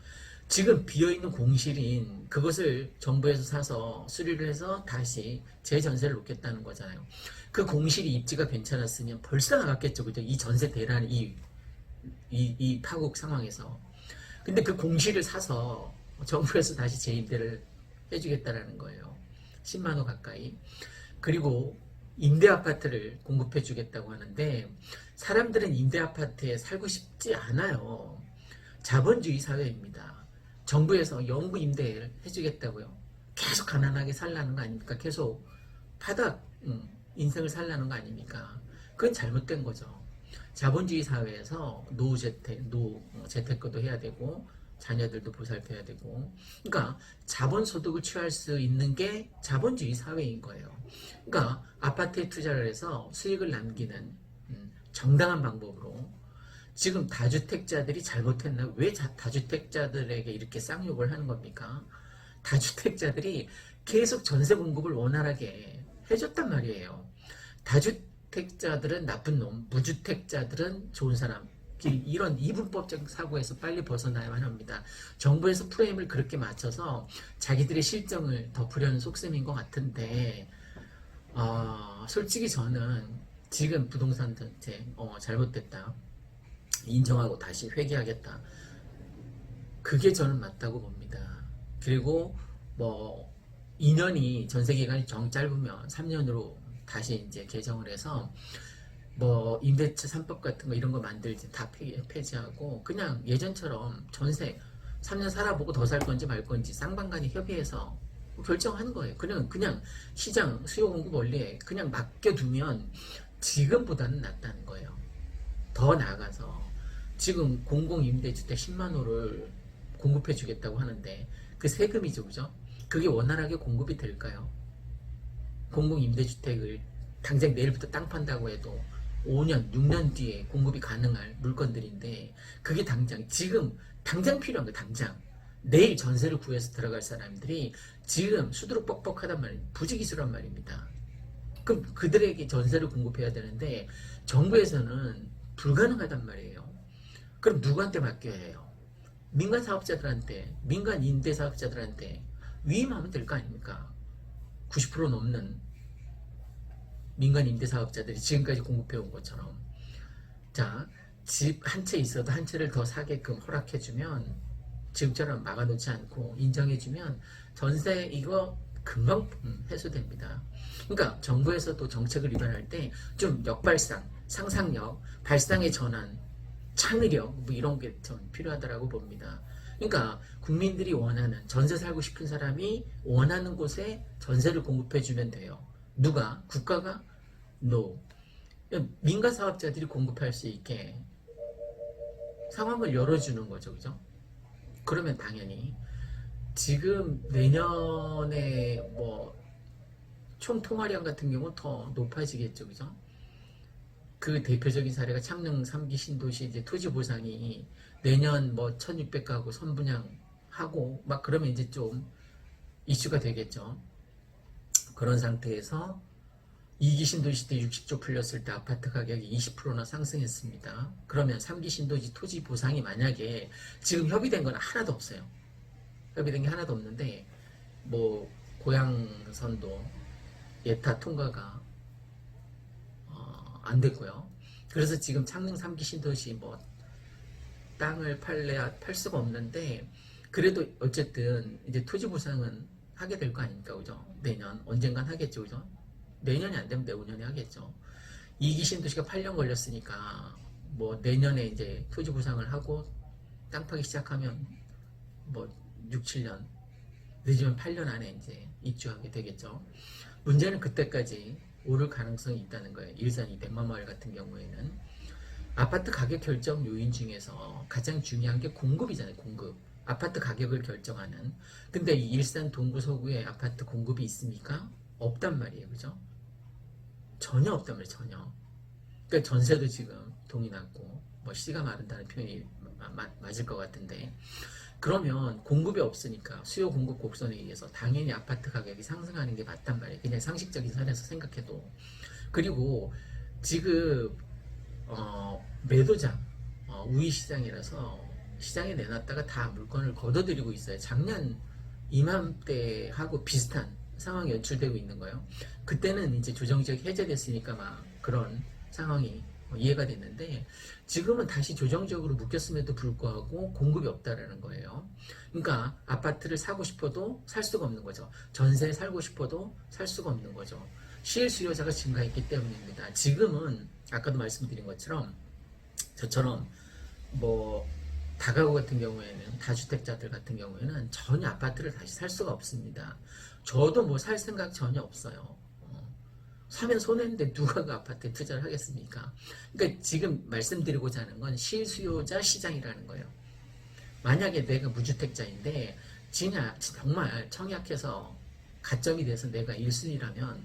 지금 비어있는 공실인 그것을 정부에서 사서 수리를 해서 다시 재전세를 놓겠다는 거잖아요. 그 공실이 입지가 괜찮았으면 벌써 나갔겠죠. 그죠? 이 전세 대란, 이 파국 상황에서. 근데 그 공실을 사서 정부에서 다시 재임대를 해주겠다라는 거예요. 10만원 가까이. 그리고 임대 아파트를 공급해 주겠다고 하는데 사람들은 임대 아파트에 살고 싶지 않아요. 자본주의 사회입니다. 정부에서 영구 임대를 해주겠다고요. 계속 가난하게 살라는 거 아닙니까? 계속 바닥 인생을 살라는 거 아닙니까? 그건 잘못된 거죠. 자본주의 사회에서 재테크도 해야 되고 자녀들도 보살펴야 되고, 그러니까 자본소득을 취할 수 있는 게 자본주의 사회인 거예요. 그러니까 아파트에 투자를 해서 수익을 남기는 정당한 방법으로. 지금 다주택자들이 잘못했나? 왜 다주택자들에게 이렇게 쌍욕을 하는 겁니까? 다주택자들이 계속 전세 공급을 원활하게 해줬단 말이에요. 다주택자들은 나쁜 놈, 무주택자들은 좋은 사람. 이런 이분법적 사고에서 빨리 벗어나야만 합니다. 정부에서 프레임을 그렇게 맞춰서 자기들의 실정을 덮으려는 속셈인 것 같은데 솔직히 저는 지금 부동산 정책 잘못됐다 인정하고 다시 회귀하겠다, 그게 저는 맞다고 봅니다. 그리고 뭐 2년이 전세기간이 정 짧으면 3년으로 다시 이제 개정을 해서 뭐 임대차 3법 같은 거 이런 거 만들지 다 폐지하고 그냥 예전처럼 전세 3년 살아보고 더 살 건지 말 건지 쌍방간이 협의해서 결정하는 거예요. 그냥 시장 수요 공급 원리에 그냥 맡겨두면 지금보다는 낫다는 거예요. 더 나아가서 지금 공공임대주택 10만 호를 공급해 주겠다고 하는데 그 세금이죠, 그죠? 그게 원활하게 공급이 될까요? 공공임대주택을 당장 내일부터 땅 판다고 해도 5년, 6년 뒤에 공급이 가능할 물건들인데 그게 지금 당장 필요한 거예요. 당장 내일 전세를 구해서 들어갈 사람들이 지금 수두룩 뻑뻑하단 말이에요. 부지기수란 말입니다. 그럼 그들에게 전세를 공급해야 되는데 정부에서는 불가능하단 말이에요. 그럼 누구한테 맡겨야 해요? 민간 사업자들한테, 민간 임대 사업자들한테 위임하면 될 거 아닙니까? 90% 넘는 민간 임대 사업자들이 지금까지 공급해온 것처럼. 자, 집 한 채 있어도 한 채를 더 사게끔 허락해주면 지금처럼 막아놓지 않고 인정해주면 전세 이거 금방 해소됩니다. 그러니까 정부에서도 정책을 입안할 때 좀 역발상, 상상력, 발상의 전환, 창의력 뭐 이런 게 좀 필요하다고 봅니다. 그러니까 국민들이 원하는 전세 살고 싶은 사람이 원하는 곳에 전세를 공급해주면 돼요. 누가? 국가가? No. 민간 사업자들이 공급할 수 있게 상황을 열어주는 거죠, 그죠? 그러면 당연히 지금 내년에 뭐 총 통화량 같은 경우 더 높아지겠죠, 그죠? 그 대표적인 사례가 창릉 3기 신도시 이제 토지 보상이 내년 뭐 1600가구 선분양하고 막 그러면 이제 좀 이슈가 되겠죠. 그런 상태에서 2기 신도시 때 60조 풀렸을 때 아파트 가격이 20%나 상승했습니다. 그러면 3기 신도시 토지 보상이 만약에 지금 협의된 건 하나도 없어요. 협의된 게 하나도 없는데 뭐 고양선도 예타 통과가 안 됐고요. 그래서 지금 창릉 3기 신도시 뭐 땅을 팔 수가 없는데 그래도 어쨌든 이제 토지 보상은 하게 될 거 아닙니까, 그죠? 내년 언젠간 하겠죠, 그죠? 내년이 안 되면 내후년에 하겠죠. 2기 신도시가 8년 걸렸으니까 뭐 내년에 이제 토지 보상을 하고 땅 파기 시작하면 뭐 6, 7년 늦으면 8년 안에 이제 입주하게 되겠죠. 문제는 그때까지 오를 가능성이 있다는 거예요. 일산 200만 마을 같은 경우에는 아파트 가격 결정 요인 중에서 가장 중요한 게 공급이잖아요. 공급. 아파트 가격을 결정하는. 근데 이 일산 동구 서구에 아파트 공급이 있습니까? 없단 말이에요. 그죠? 전혀 없단 말이에요. 전혀. 그러니까 전세도 지금 동이 났고 뭐 씨가 마른다는 표현이 맞을 것 같은데 그러면 공급이 없으니까 수요 공급 곡선에 의해서 당연히 아파트 가격이 상승하는 게 맞단 말이에요. 그냥 상식적인 선에서 생각해도. 그리고 지금 매도장 우위 시장이라서 시장에 내놨다가 다 물건을 걷어들이고 있어요. 작년 이맘때하고 비슷한 상황이 연출되고 있는 거예요. 그때는 이제 조정지역이 해제됐으니까 막 그런 상황이 이해가 됐는데 지금은 다시 조정적으로 묶였음에도 불구하고 공급이 없다라는 거예요. 그러니까 아파트를 사고 싶어도 살 수가 없는 거죠. 전세 살고 싶어도 살 수가 없는 거죠. 실수요자가 증가했기 때문입니다. 지금은 아까도 말씀드린 것처럼 저처럼 뭐 다가구 같은 경우에는 다주택자들 같은 경우에는 전혀 아파트를 다시 살 수가 없습니다. 저도 뭐 살 생각 전혀 없어요. 사면 손해인데 누가 그 아파트에 투자를 하겠습니까? 그러니까 지금 말씀드리고자 하는 건 실수요자 시장이라는 거예요. 만약에 내가 무주택자인데 정말 청약해서 가점이 돼서 내가 1순위라면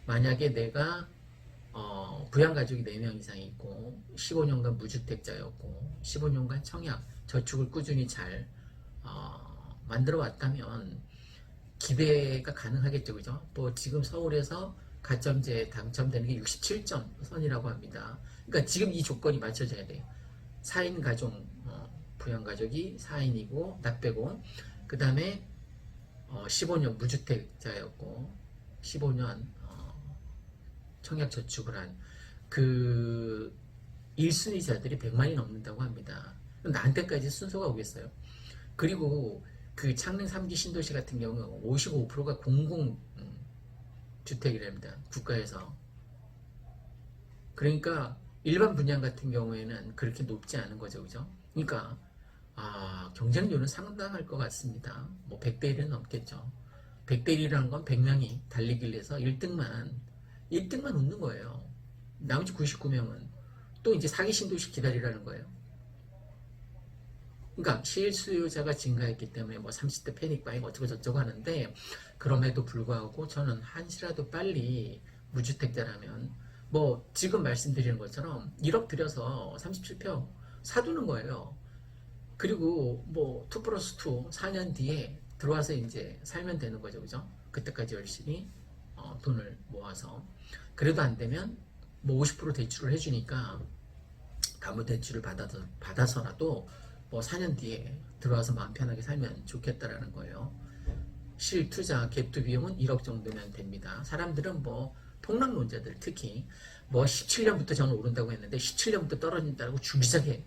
만약에 내가 부양가족이 4명 이상 있고 15년간 무주택자였고 15년간 청약 저축을 꾸준히 잘 만들어 왔다면 기대가 가능하겠죠, 그죠? 또 지금 서울에서 가점제에 당첨되는 게 67점 선이라고 합니다. 그러니까 지금 이 조건이 맞춰져야 돼요. 4인 가족, 부양가족이 4인이고 나 빼고 그 다음에 15년 무주택자였고 15년 청약 저축을 한 그 1순위자들이 100만이 넘는다고 합니다. 나한테까지 순서가 오겠어요. 그리고 그 창릉 3기 신도시 같은 경우는 55%가 공공주택이랍니다. 국가에서 그러니까 일반 분양 같은 경우에는 그렇게 높지 않은 거죠. 그죠? 그러니까 경쟁률은 상당할 것 같습니다. 뭐 100대 1은 넘겠죠. 100대 1이라는 건 100명이 달리기를 해서 1등만 웃는 거예요. 나머지 99명은 또 이제 사기 신도시 기다리라는 거예요. 그러니까 실수요자가 증가했기 때문에 뭐 30대 패닉 바잉 어쩌고 저쩌고 하는데, 그럼에도 불구하고 저는 한시라도 빨리 무주택자라면 뭐 지금 말씀드리는 것처럼 1억 들여서 37평 사두는 거예요. 그리고 뭐 2+2 4년 뒤에 들어와서 이제 살면 되는 거죠. 그죠? 그때까지 열심히 돈을 모아서, 그래도 안 되면 뭐 50% 대출을 해주니까 담보대출을 받아서라도 뭐 4년 뒤에 들어와서 마음 편하게 살면 좋겠다라는 거예요. 실투자 갭투 비용은 1억 정도면 됩니다. 사람들은 뭐 폭락론자들 특히 뭐 17년부터 저는 오른다고 했는데 17년부터 떨어진다고 주기자게,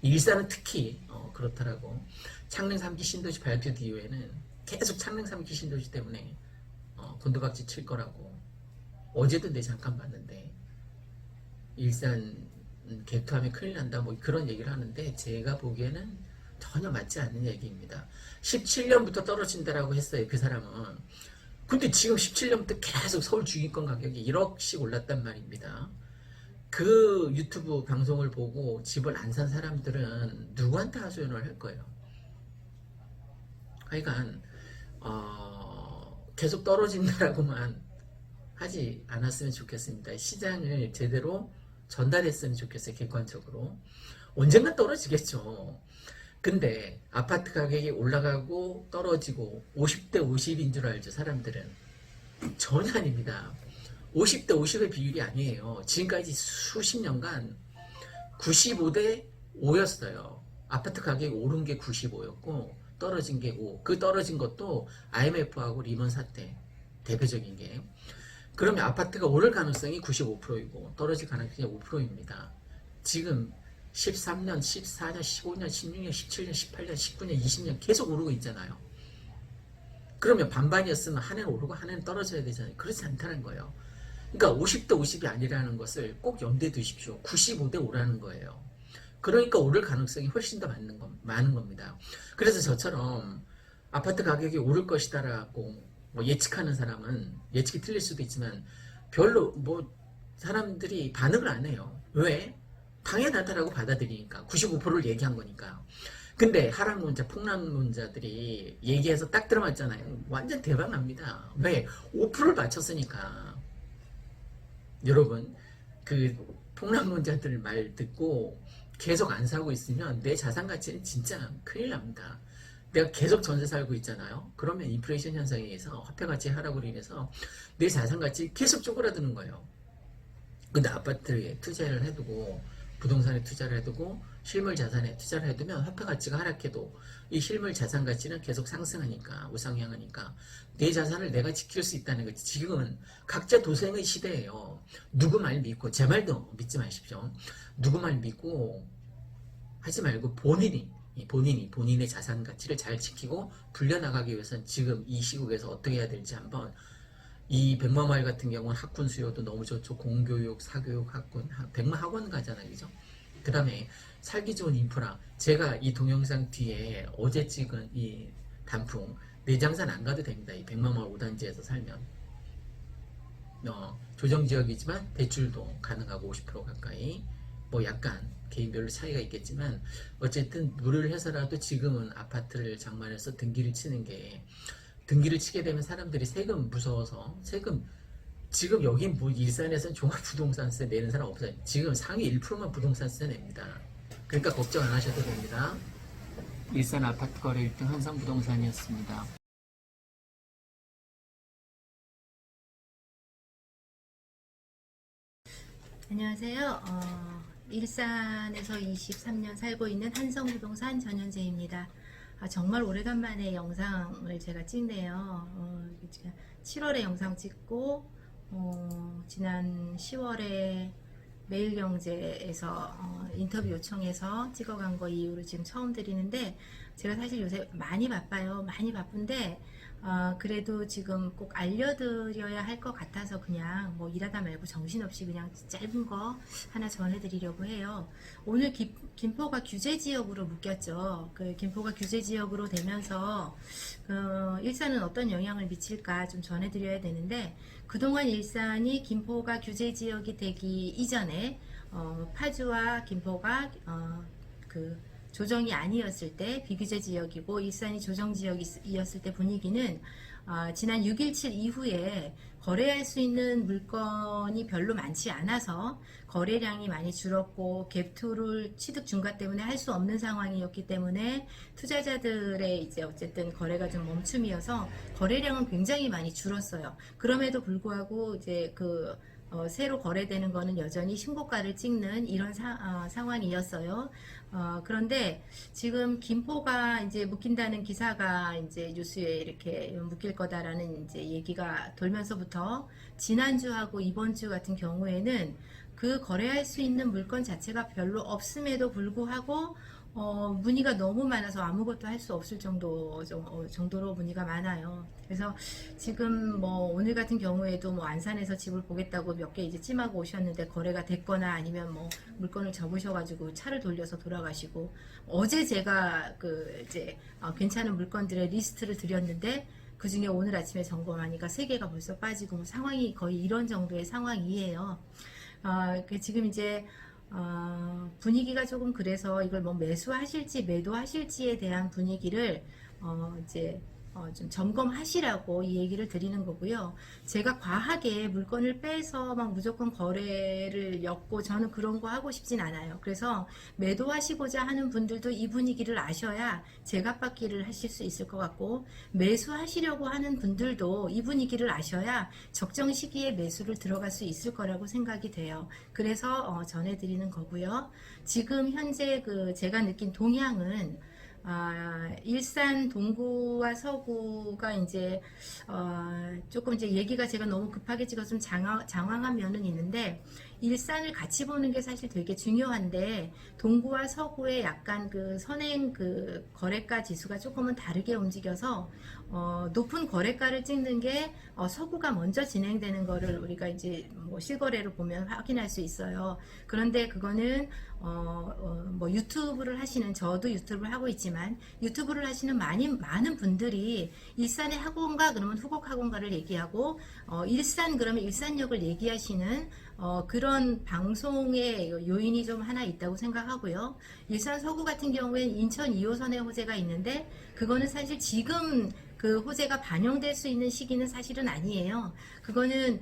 일산은 특히 그렇더라고. 창릉 3기 신도시 발표 이후에는 계속 창릉 3기 신도시 때문에 곤두박질 칠 거라고. 어제도 내 잠깐 봤는데 일산 개투하면 큰일 난다 뭐 그런 얘기를 하는데, 제가 보기에는 전혀 맞지 않는 얘기입니다. 17년부터 떨어진다라고 했어요, 그 사람은. 근데 지금 17년부터 계속 서울 중위권 가격이 1억씩 올랐단 말입니다. 그 유튜브 방송을 보고 집을 안 산 사람들은 누구한테 하소연을 할 거예요? 하여간 계속 떨어진다라고만 하지 않았으면 좋겠습니다. 시장을 제대로 전달했으면 좋겠어요. 객관적으로. 언젠간 떨어지겠죠. 근데 아파트 가격이 올라가고 떨어지고 50대 50인 줄 알죠, 사람들은. 전혀 아닙니다. 50대 50의 비율이 아니에요. 지금까지 수십 년간 95대 5였어요. 아파트 가격이 오른 게 95였고 떨어진 게 5. 그 떨어진 것도 IMF하고 리먼 사태 대표적인 게. 그러면 아파트가 오를 가능성이 95%이고 떨어질 가능성이 5%입니다. 지금 13년, 14년, 15년, 16년, 17년, 18년, 19년, 20년 계속 오르고 있잖아요. 그러면 반반이었으면 한 해는 오르고 한 해는 떨어져야 되잖아요. 그렇지 않다는 거예요. 그러니까 50대 50이 아니라는 것을 꼭 염두에 두십시오. 95대 5라는 거예요. 그러니까 오를 가능성이 훨씬 더 많은 겁니다. 그래서 저처럼 아파트 가격이 오를 것이다라고 뭐 예측하는 사람은, 예측이 틀릴 수도 있지만 별로 뭐 사람들이 반응을 안 해요. 왜? 당연하다라고 받아들이니까. 95%를 얘기한 거니까. 근데 하락론자, 폭락론자들이 얘기해서 딱 들어맞잖아요. 완전 대박 납니다. 왜? 5%를 맞췄으니까. 여러분, 그 폭락론자들 말 듣고 계속 안 사고 있으면 내 자산 가치는 진짜 큰일 납니다. 내가 계속 전세 살고 있잖아요. 그러면 인플레이션 현상에 의해서 화폐 가치 하락으로 인해서 내 자산 가치 계속 쪼그라드는 거예요. 근데 아파트에 투자를 해두고, 부동산에 투자를 해두고, 실물 자산에 투자를 해두면 화폐 가치가 하락해도 이 실물 자산 가치는 계속 상승하니까, 우상향하니까 내 자산을 내가 지킬 수 있다는 거지. 지금은 각자 도생의 시대예요. 누구 말 믿고, 제 말도 믿지 마십시오. 누구 말 믿고 하지 말고 본인의 자산 가치를 잘 지키고 불려나가기 위해서는 지금 이 시국에서 어떻게 해야 될지 한번. 이 백마마을 같은 경우는 학군 수요도 너무 좋죠. 공교육, 사교육, 학군, 백마 학원 가잖아요. 그죠? 그 다음에 살기 좋은 인프라. 제가 이 동영상 뒤에 어제 찍은 이 단풍, 내장산 안 가도 됩니다. 이 백마마을 5단지에서 살면. 조정지역이지만 대출도 가능하고 50% 가까이. 뭐 약간 개인별로 차이가 있겠지만 어쨌든 무료를 해서라도 지금은 아파트를 장만해서 등기를 치는 게, 등기를 치게 되면 사람들이 세금 무서워서 지금 여기 뭐 일산에서는 종합부동산세 내는 사람 없어요. 지금 상위 1%만 부동산세 냅니다. 그러니까 걱정 안 하셔도 됩니다. 일산 아파트 거래 1등 한성부동산이었습니다. 안녕하세요. 일산에서 23년 살고 있는 한성부동산 전현재입니다. 정말 오래간만에 영상을 제가 찍네요. 7월에 영상 찍고 지난 10월에 매일경제에서 인터뷰 요청해서 찍어간 거 이후로 지금 처음 드리는데, 제가 사실 요새 많이 바빠요. 많이 바쁜데 그래도 지금 꼭 알려드려야 할 것 같아서 그냥 뭐 일하다 말고 정신없이 그냥 짧은 거 하나 전해드리려고 해요. 오늘 김포가 규제지역으로 묶였죠. 그 김포가 규제지역으로 되면서 일산은 어떤 영향을 미칠까 좀 전해드려야 되는데, 그동안 일산이 김포가 규제지역이 되기 이전에 파주와 김포가 그 조정이 아니었을 때 비규제 지역이고 일산이 조정 지역이었을 때 분위기는 지난 6.17 이후에 거래할 수 있는 물건이 별로 많지 않아서 거래량이 많이 줄었고 갭투를 취득 중과 때문에 할 수 없는 상황이었기 때문에 투자자들의 이제 어쨌든 거래가 좀 멈춤이어서 거래량은 굉장히 많이 줄었어요. 그럼에도 불구하고 이제 새로 거래되는 거는 여전히 신고가를 찍는 이런 상황이었어요. 그런데 지금 김포가 이제 묶인다는 기사가 이제 뉴스에 이렇게 묶일 거다라는 이제 얘기가 돌면서부터 지난주하고 이번 주 같은 경우에는 그 거래할 수 있는 물건 자체가 별로 없음에도 불구하고 문의가 너무 많아서 아무것도 할 수 없을 정도로 문의가 많아요. 그래서 지금 뭐 오늘 같은 경우에도 뭐 안산에서 집을 보겠다고 몇 개 이제 찜하고 오셨는데 거래가 됐거나 아니면 뭐 물건을 접으셔가지고 차를 돌려서 돌아가시고, 어제 제가 이제 괜찮은 물건들의 리스트를 드렸는데 그 중에 오늘 아침에 점검하니까 3개가 벌써 빠지고 뭐 상황이 거의 이런 정도의 상황이에요. 지금 이제 분위기가 조금 그래서 이걸 뭐 매수하실지 매도하실지에 대한 분위기를 이제 좀 점검하시라고 이 얘기를 드리는 거고요. 제가 과하게 물건을 빼서 막 무조건 거래를 엮고 저는 그런 거 하고 싶진 않아요. 그래서 매도하시고자 하는 분들도 이 분위기를 아셔야 제값받기를 하실 수 있을 것 같고, 매수하시려고 하는 분들도 이 분위기를 아셔야 적정 시기에 매수를 들어갈 수 있을 거라고 생각이 돼요. 그래서 전해드리는 거고요. 지금 현재 제가 느낀 동향은 일산 동구와 서구가 이제 조금 이제 얘기가 제가 너무 급하게 찍어서 좀 장황한 면은 있는데, 일산을 같이 보는 게 사실 되게 중요한데 동구와 서구의 약간 선행 거래가 지수가 조금은 다르게 움직여서 높은 거래가를 찍는 게 서구가 먼저 진행되는 거를 우리가 이제 뭐 실거래로 보면 확인할 수 있어요. 그런데 그거는 뭐 유튜브를 하시는, 저도 유튜브를 하고 있지만 유튜브를 하시는 많은 분들이 일산의 학원가 그러면 후곡 학원가를 얘기하고 일산 그러면 일산역을 얘기하시는 그런 방송의 요인이 좀 하나 있다고 생각하고요. 일산 서구 같은 경우에는 인천 2호선의 호재가 있는데 그거는 사실 지금 그 호재가 반영될 수 있는 시기는 사실은 아니에요. 그거는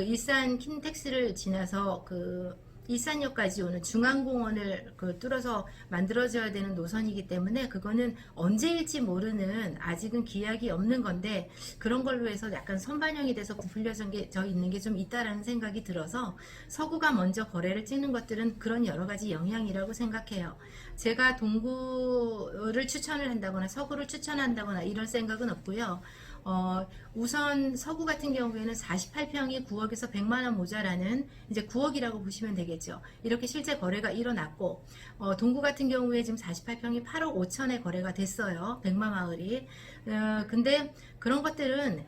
일산 킨텍스를 지나서 일산역까지 오는 중앙공원을 뚫어서 만들어져야 되는 노선이기 때문에 그거는 언제일지 모르는, 아직은 기약이 없는 건데 그런 걸로 해서 약간 선반영이 돼서 부풀려져 있는 게 좀 있다라는 생각이 들어서 서구가 먼저 거래를 찍는 것들은 그런 여러 가지 영향이라고 생각해요. 제가 동구를 추천을 한다거나 서구를 추천한다거나 이런 생각은 없고요. 우선 서구 같은 경우에는 48평이 9억에서 100만원 모자라는 이제 9억이라고 보시면 되겠죠. 이렇게 실제 거래가 일어났고, 동구 같은 경우에 지금 48평이 8억 5천에 거래가 됐어요. 백마마을이. 근데 그런 것들은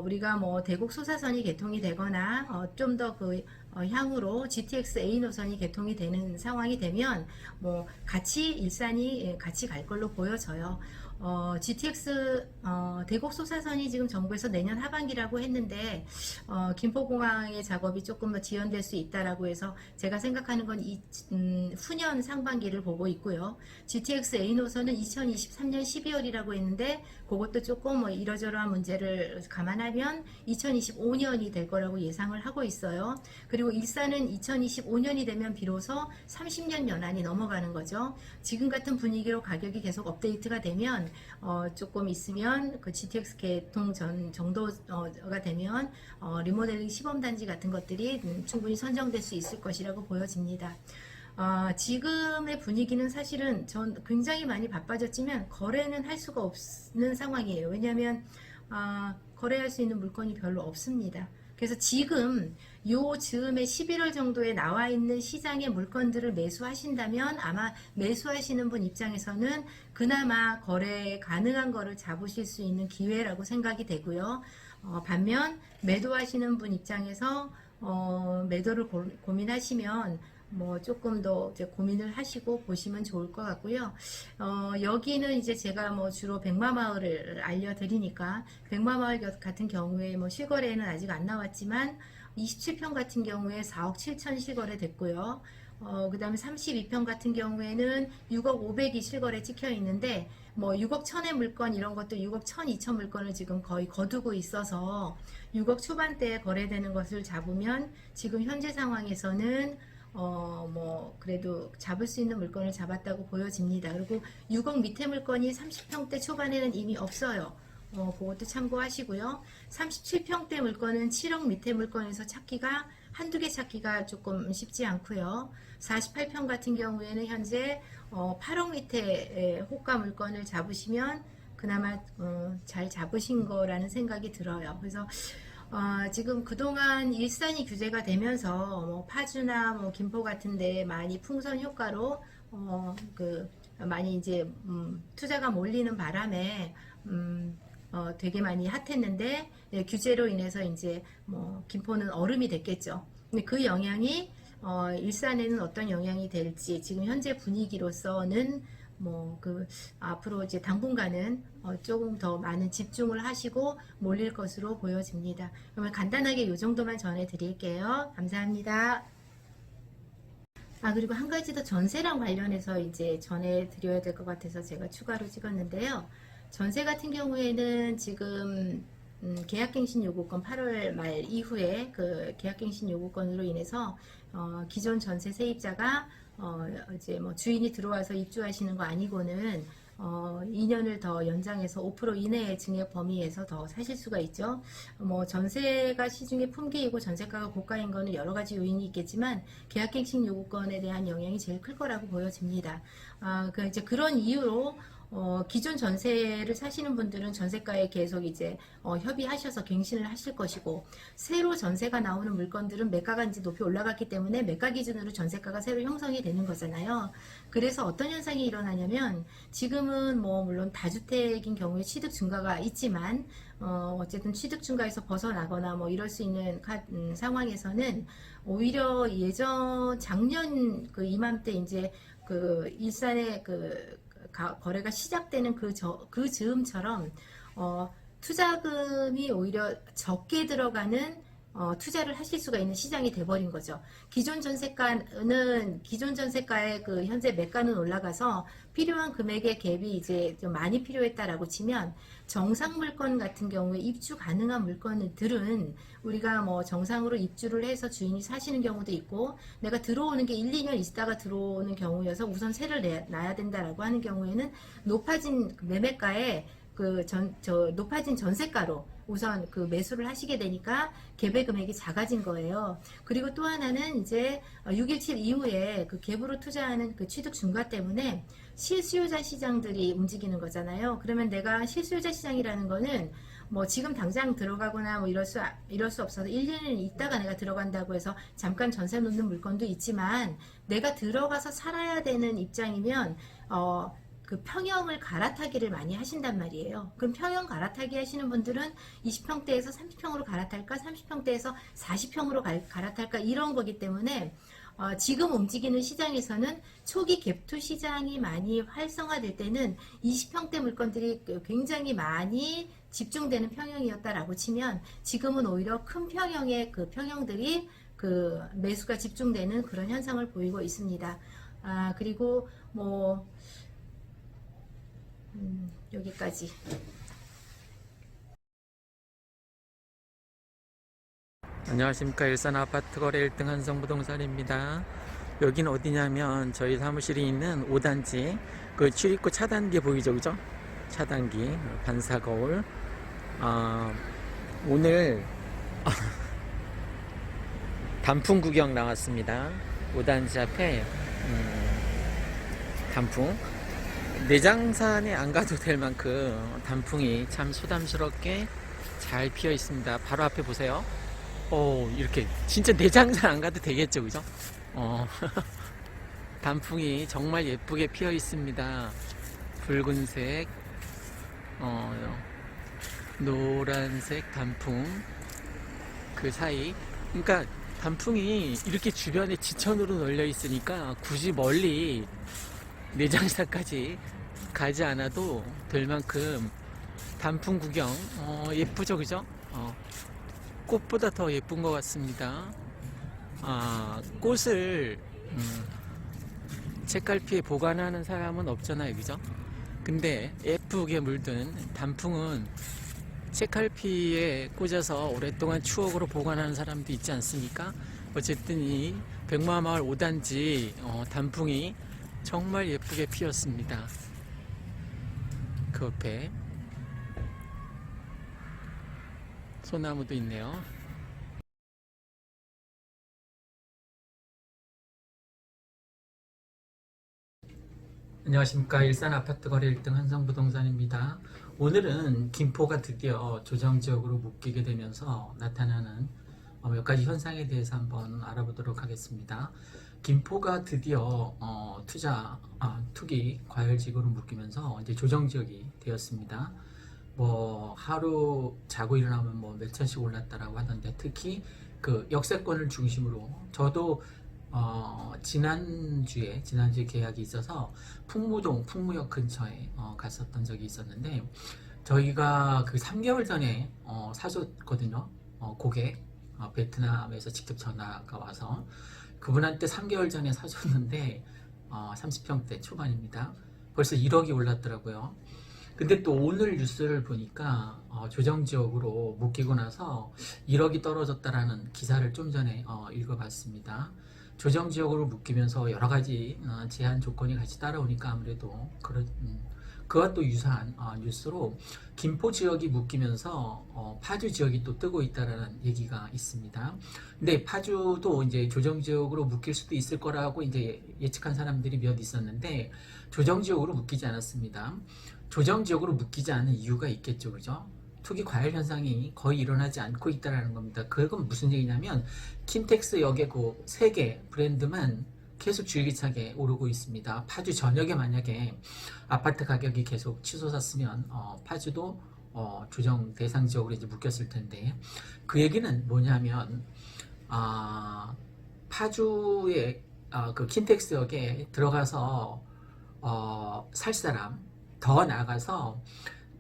우리가 뭐 대곡 소사선이 개통이 되거나 좀 더 향후로 GTX A 노선이 개통이 되는 상황이 되면 뭐 일산이 같이 갈 걸로 보여져요. GTX 대곡 소사선이 지금 정부에서 내년 하반기라고 했는데 김포공항의 작업이 조금 더 지연될 수 있다라고 해서 제가 생각하는 건 후년 상반기를 보고 있고요. GTX A 노선은 2023년 12월이라고 했는데 그것도 조금 뭐 이러저러한 문제를 감안하면 2025년이 될 거라고 예상을 하고 있어요. 그리고 일산은 2025년이 되면 비로소 30년 연한이 넘어가는 거죠. 지금 같은 분위기로 가격이 계속 업데이트가 되면 조금 있으면 그 GTX 개통 정도가 되면 리모델링 시범단지 같은 것들이 충분히 선정될 수 있을 것이라고 보여집니다. 지금의 분위기는 사실은 전 굉장히 많이 바빠졌지만 거래는 할 수가 없는 상황이에요. 왜냐하면 거래할 수 있는 물건이 별로 없습니다. 그래서 지금 요 즈음에 11월 정도에 나와 있는 시장의 물건들을 매수하신다면 아마 매수하시는 분 입장에서는 그나마 거래 가능한 거를 잡으실 수 있는 기회라고 생각이 되고요. 반면 매도하시는 분 입장에서 매도를 고민하시면 뭐 조금 더 이제 고민을 하시고 보시면 좋을 것 같고요. 여기는 이제 제가 뭐 주로 백마마을을 알려드리니까 백마마을 같은 경우에 뭐 실거래는 아직 안 나왔지만 27평 같은 경우에 4억 7천 실거래 됐고요. 그 다음에 32평 같은 경우에는 6억 500이 실거래 찍혀 있는데 뭐 6억 1000의 물건 이런 것도 6억 1000, 2000 물건을 지금 거의 거두고 있어서 6억 초반대에 거래되는 것을 잡으면 지금 현재 상황에서는 뭐 그래도 잡을 수 있는 물건을 잡았다고 보여집니다. 그리고 6억 밑에 물건이 30평대 초반에는 이미 없어요. 그것도 참고하시고요. 37평대 물건은 7억 밑에 물건에서 찾기가 한두 개 찾기가 조금 쉽지 않고요. 48평 같은 경우에는 현재 8억 밑에 호가 물건을 잡으시면 그나마 잘 잡으신 거라는 생각이 들어요. 그래서 지금 그동안 일산이 규제가 되면서 뭐 파주나 뭐 김포 같은데 많이 풍선 효과로 많이 이제 투자가 몰리는 바람에 되게 많이 핫했는데 규제로 인해서 이제 뭐 김포는 얼음이 됐겠죠. 근데 그 영향이 일산에는 어떤 영향이 될지 지금 현재 분위기로서는 뭐 앞으로 이제 당분간은 조금 더 많은 집중을 하시고 몰릴 것으로 보여집니다. 그러면 간단하게 이 정도만 전해드릴게요. 감사합니다. 그리고 한 가지 더 전세랑 관련해서 이제 전해드려야 될 것 같아서 제가 추가로 찍었는데요. 전세 같은 경우에는 지금 계약갱신 요구권 8월 말 이후에 그 계약갱신 요구권으로 인해서 기존 전세 세입자가 이제 뭐 주인이 들어와서 입주하시는 거 아니고는 2년을 더 연장해서 5% 이내의 증액 범위에서 더 사실 수가 있죠. 뭐 전세가 시중에 품귀이고 전세가가 고가인 거는 여러 가지 요인이 있겠지만 계약갱신 요구권에 대한 영향이 제일 클 거라고 보여집니다. 이제 그런 이유로 기존 전세를 사시는 분들은 전세가에 계속 이제 협의하셔서 갱신을 하실 것이고, 새로 전세가 나오는 물건들은 매가가 이제 높이 올라갔기 때문에 매가 기준으로 전세가가 새로 형성이 되는 거잖아요. 그래서 어떤 현상이 일어나냐면, 지금은 뭐 물론 다주택인 경우에 취득 증가가 있지만 어쨌든 취득 증가에서 벗어나거나 뭐 이럴 수 있는 상황에서는 오히려 작년 이맘때 이제 일산의 거래가 시작되는 그 즈음처럼 투자금이 오히려 적게 들어가는 투자를 하실 수가 있는 시장이 돼버린 거죠. 기존 전세가의 현재 매가는 올라가서 필요한 금액의 갭이 이제 좀 많이 필요했다라고 치면, 정상 물건 같은 경우에 입주 가능한 물건들은 우리가 뭐 정상으로 입주를 해서 주인이 사시는 경우도 있고, 내가 들어오는 게 1, 2년 있다가 들어오는 경우여서 우선 세를 놔야 된다라고 하는 경우에는 높아진 매매가에 높아진 전세가로 우선 매수를 하시게 되니까 갭의 금액이 작아진 거예요. 그리고 또 하나는 이제 6.17 이후에 갭으로 투자하는 취득 증가 때문에 실수요자 시장들이 움직이는 거잖아요. 그러면 내가 실수요자 시장이라는 거는 뭐 지금 당장 들어가거나 뭐 이럴 수 없어서 1, 2년 있다가 내가 들어간다고 해서 잠깐 전세 놓는 물건도 있지만, 내가 들어가서 살아야 되는 입장이면 평형을 갈아타기를 많이 하신단 말이에요. 그럼 평형 갈아타기 하시는 분들은 20평대에서 30평으로 갈아탈까, 30평대에서 40평으로 갈아탈까, 이런 거기 때문에 지금 움직이는 시장에서는 초기 갭투 시장이 많이 활성화될 때는 20평대 물건들이 굉장히 많이 집중되는 평형이었다라고 치면, 지금은 오히려 큰 평형의 평형들이 매수가 집중되는 그런 현상을 보이고 있습니다. 그리고 뭐 여기까지. 안녕하십니까. 일산 아파트 거래 1등 한성부동산입니다. 여긴 어디냐면 저희 사무실이 있는 5단지 출입구 차단기 보이죠, 그죠? 차단기 반사거울. 오늘 단풍 구경 나왔습니다. 5단지 앞에 단풍, 내장산에 안 가도 될 만큼 단풍이 참 소담스럽게 잘 피어 있습니다. 바로 앞에 보세요. 이렇게 진짜 내장산 안 가도 되겠죠, 그죠? 단풍이 정말 예쁘게 피어 있습니다. 붉은색, 노란색 단풍 그 사이. 그러니까 단풍이 이렇게 주변에 지천으로 널려 있으니까 굳이 멀리 내장산까지 가지 않아도 될 만큼 단풍 구경 예쁘죠, 그죠? 꽃보다 더 예쁜 것 같습니다. 꽃을 책갈피에 보관하는 사람은 없잖아요, 그죠? 근데 예쁘게 물든 단풍은 책갈피에 꽂아서 오랫동안 추억으로 보관하는 사람도 있지 않습니까? 어쨌든 이 백마마을 5단지 단풍이 정말 예쁘게 피었습니다. 그 옆에 소나무도 있네요. 안녕하십니까. 일산 아파트 거래 1등 한성부동산입니다. 오늘은 김포가 드디어 조정지역으로 묶이게 되면서 나타나는 몇 가지 현상에 대해서 한번 알아보도록 하겠습니다. 김포가 드디어 투기 과열지구로 묶이면서 이제 조정지역이 되었습니다. 뭐 하루 자고 일어나면 뭐 몇천씩 올랐다라고 하던데, 특히 그 역세권을 중심으로 저도 지난주에 계약이 있어서 풍무역 근처에 갔었던 적이 있었는데, 저희가 그 3개월 전에 사줬거든요. 고객 베트남에서 직접 전화가 와서 그분한테 3개월 전에 사줬는데 30평대 초반입니다. 벌써 1억이 올랐더라고요. 근데 또 오늘 뉴스를 보니까 조정지역으로 묶이고 나서 1억이 떨어졌다라는 기사를 좀 전에 읽어봤습니다. 조정지역으로 묶이면서 여러 가지 제한 조건이 같이 따라오니까 아무래도 그와 또 유사한 뉴스로 김포 지역이 묶이면서 파주 지역이 또 뜨고 있다라는 얘기가 있습니다. 근데 파주도 이제 조정지역으로 묶일 수도 있을 거라고 이제 예측한 사람들이 몇 있었는데, 조정지역으로 묶이지 않았습니다. 조정지역으로 묶이지 않은 이유가 있겠죠, 그죠? 투기 과열 현상이 거의 일어나지 않고 있다는 겁니다. 그건 무슨 얘기냐면, 킨텍스 역의 그 3개 브랜드만 계속 줄기차게 오르고 있습니다. 파주 전역에 만약에 아파트 가격이 계속 치솟았으면 파주도 조정 대상 지역으로 이제 묶였을 텐데, 그 얘기는 뭐냐면 파주의 그 킨텍스 역에 들어가서 살 사람, 더 나아가서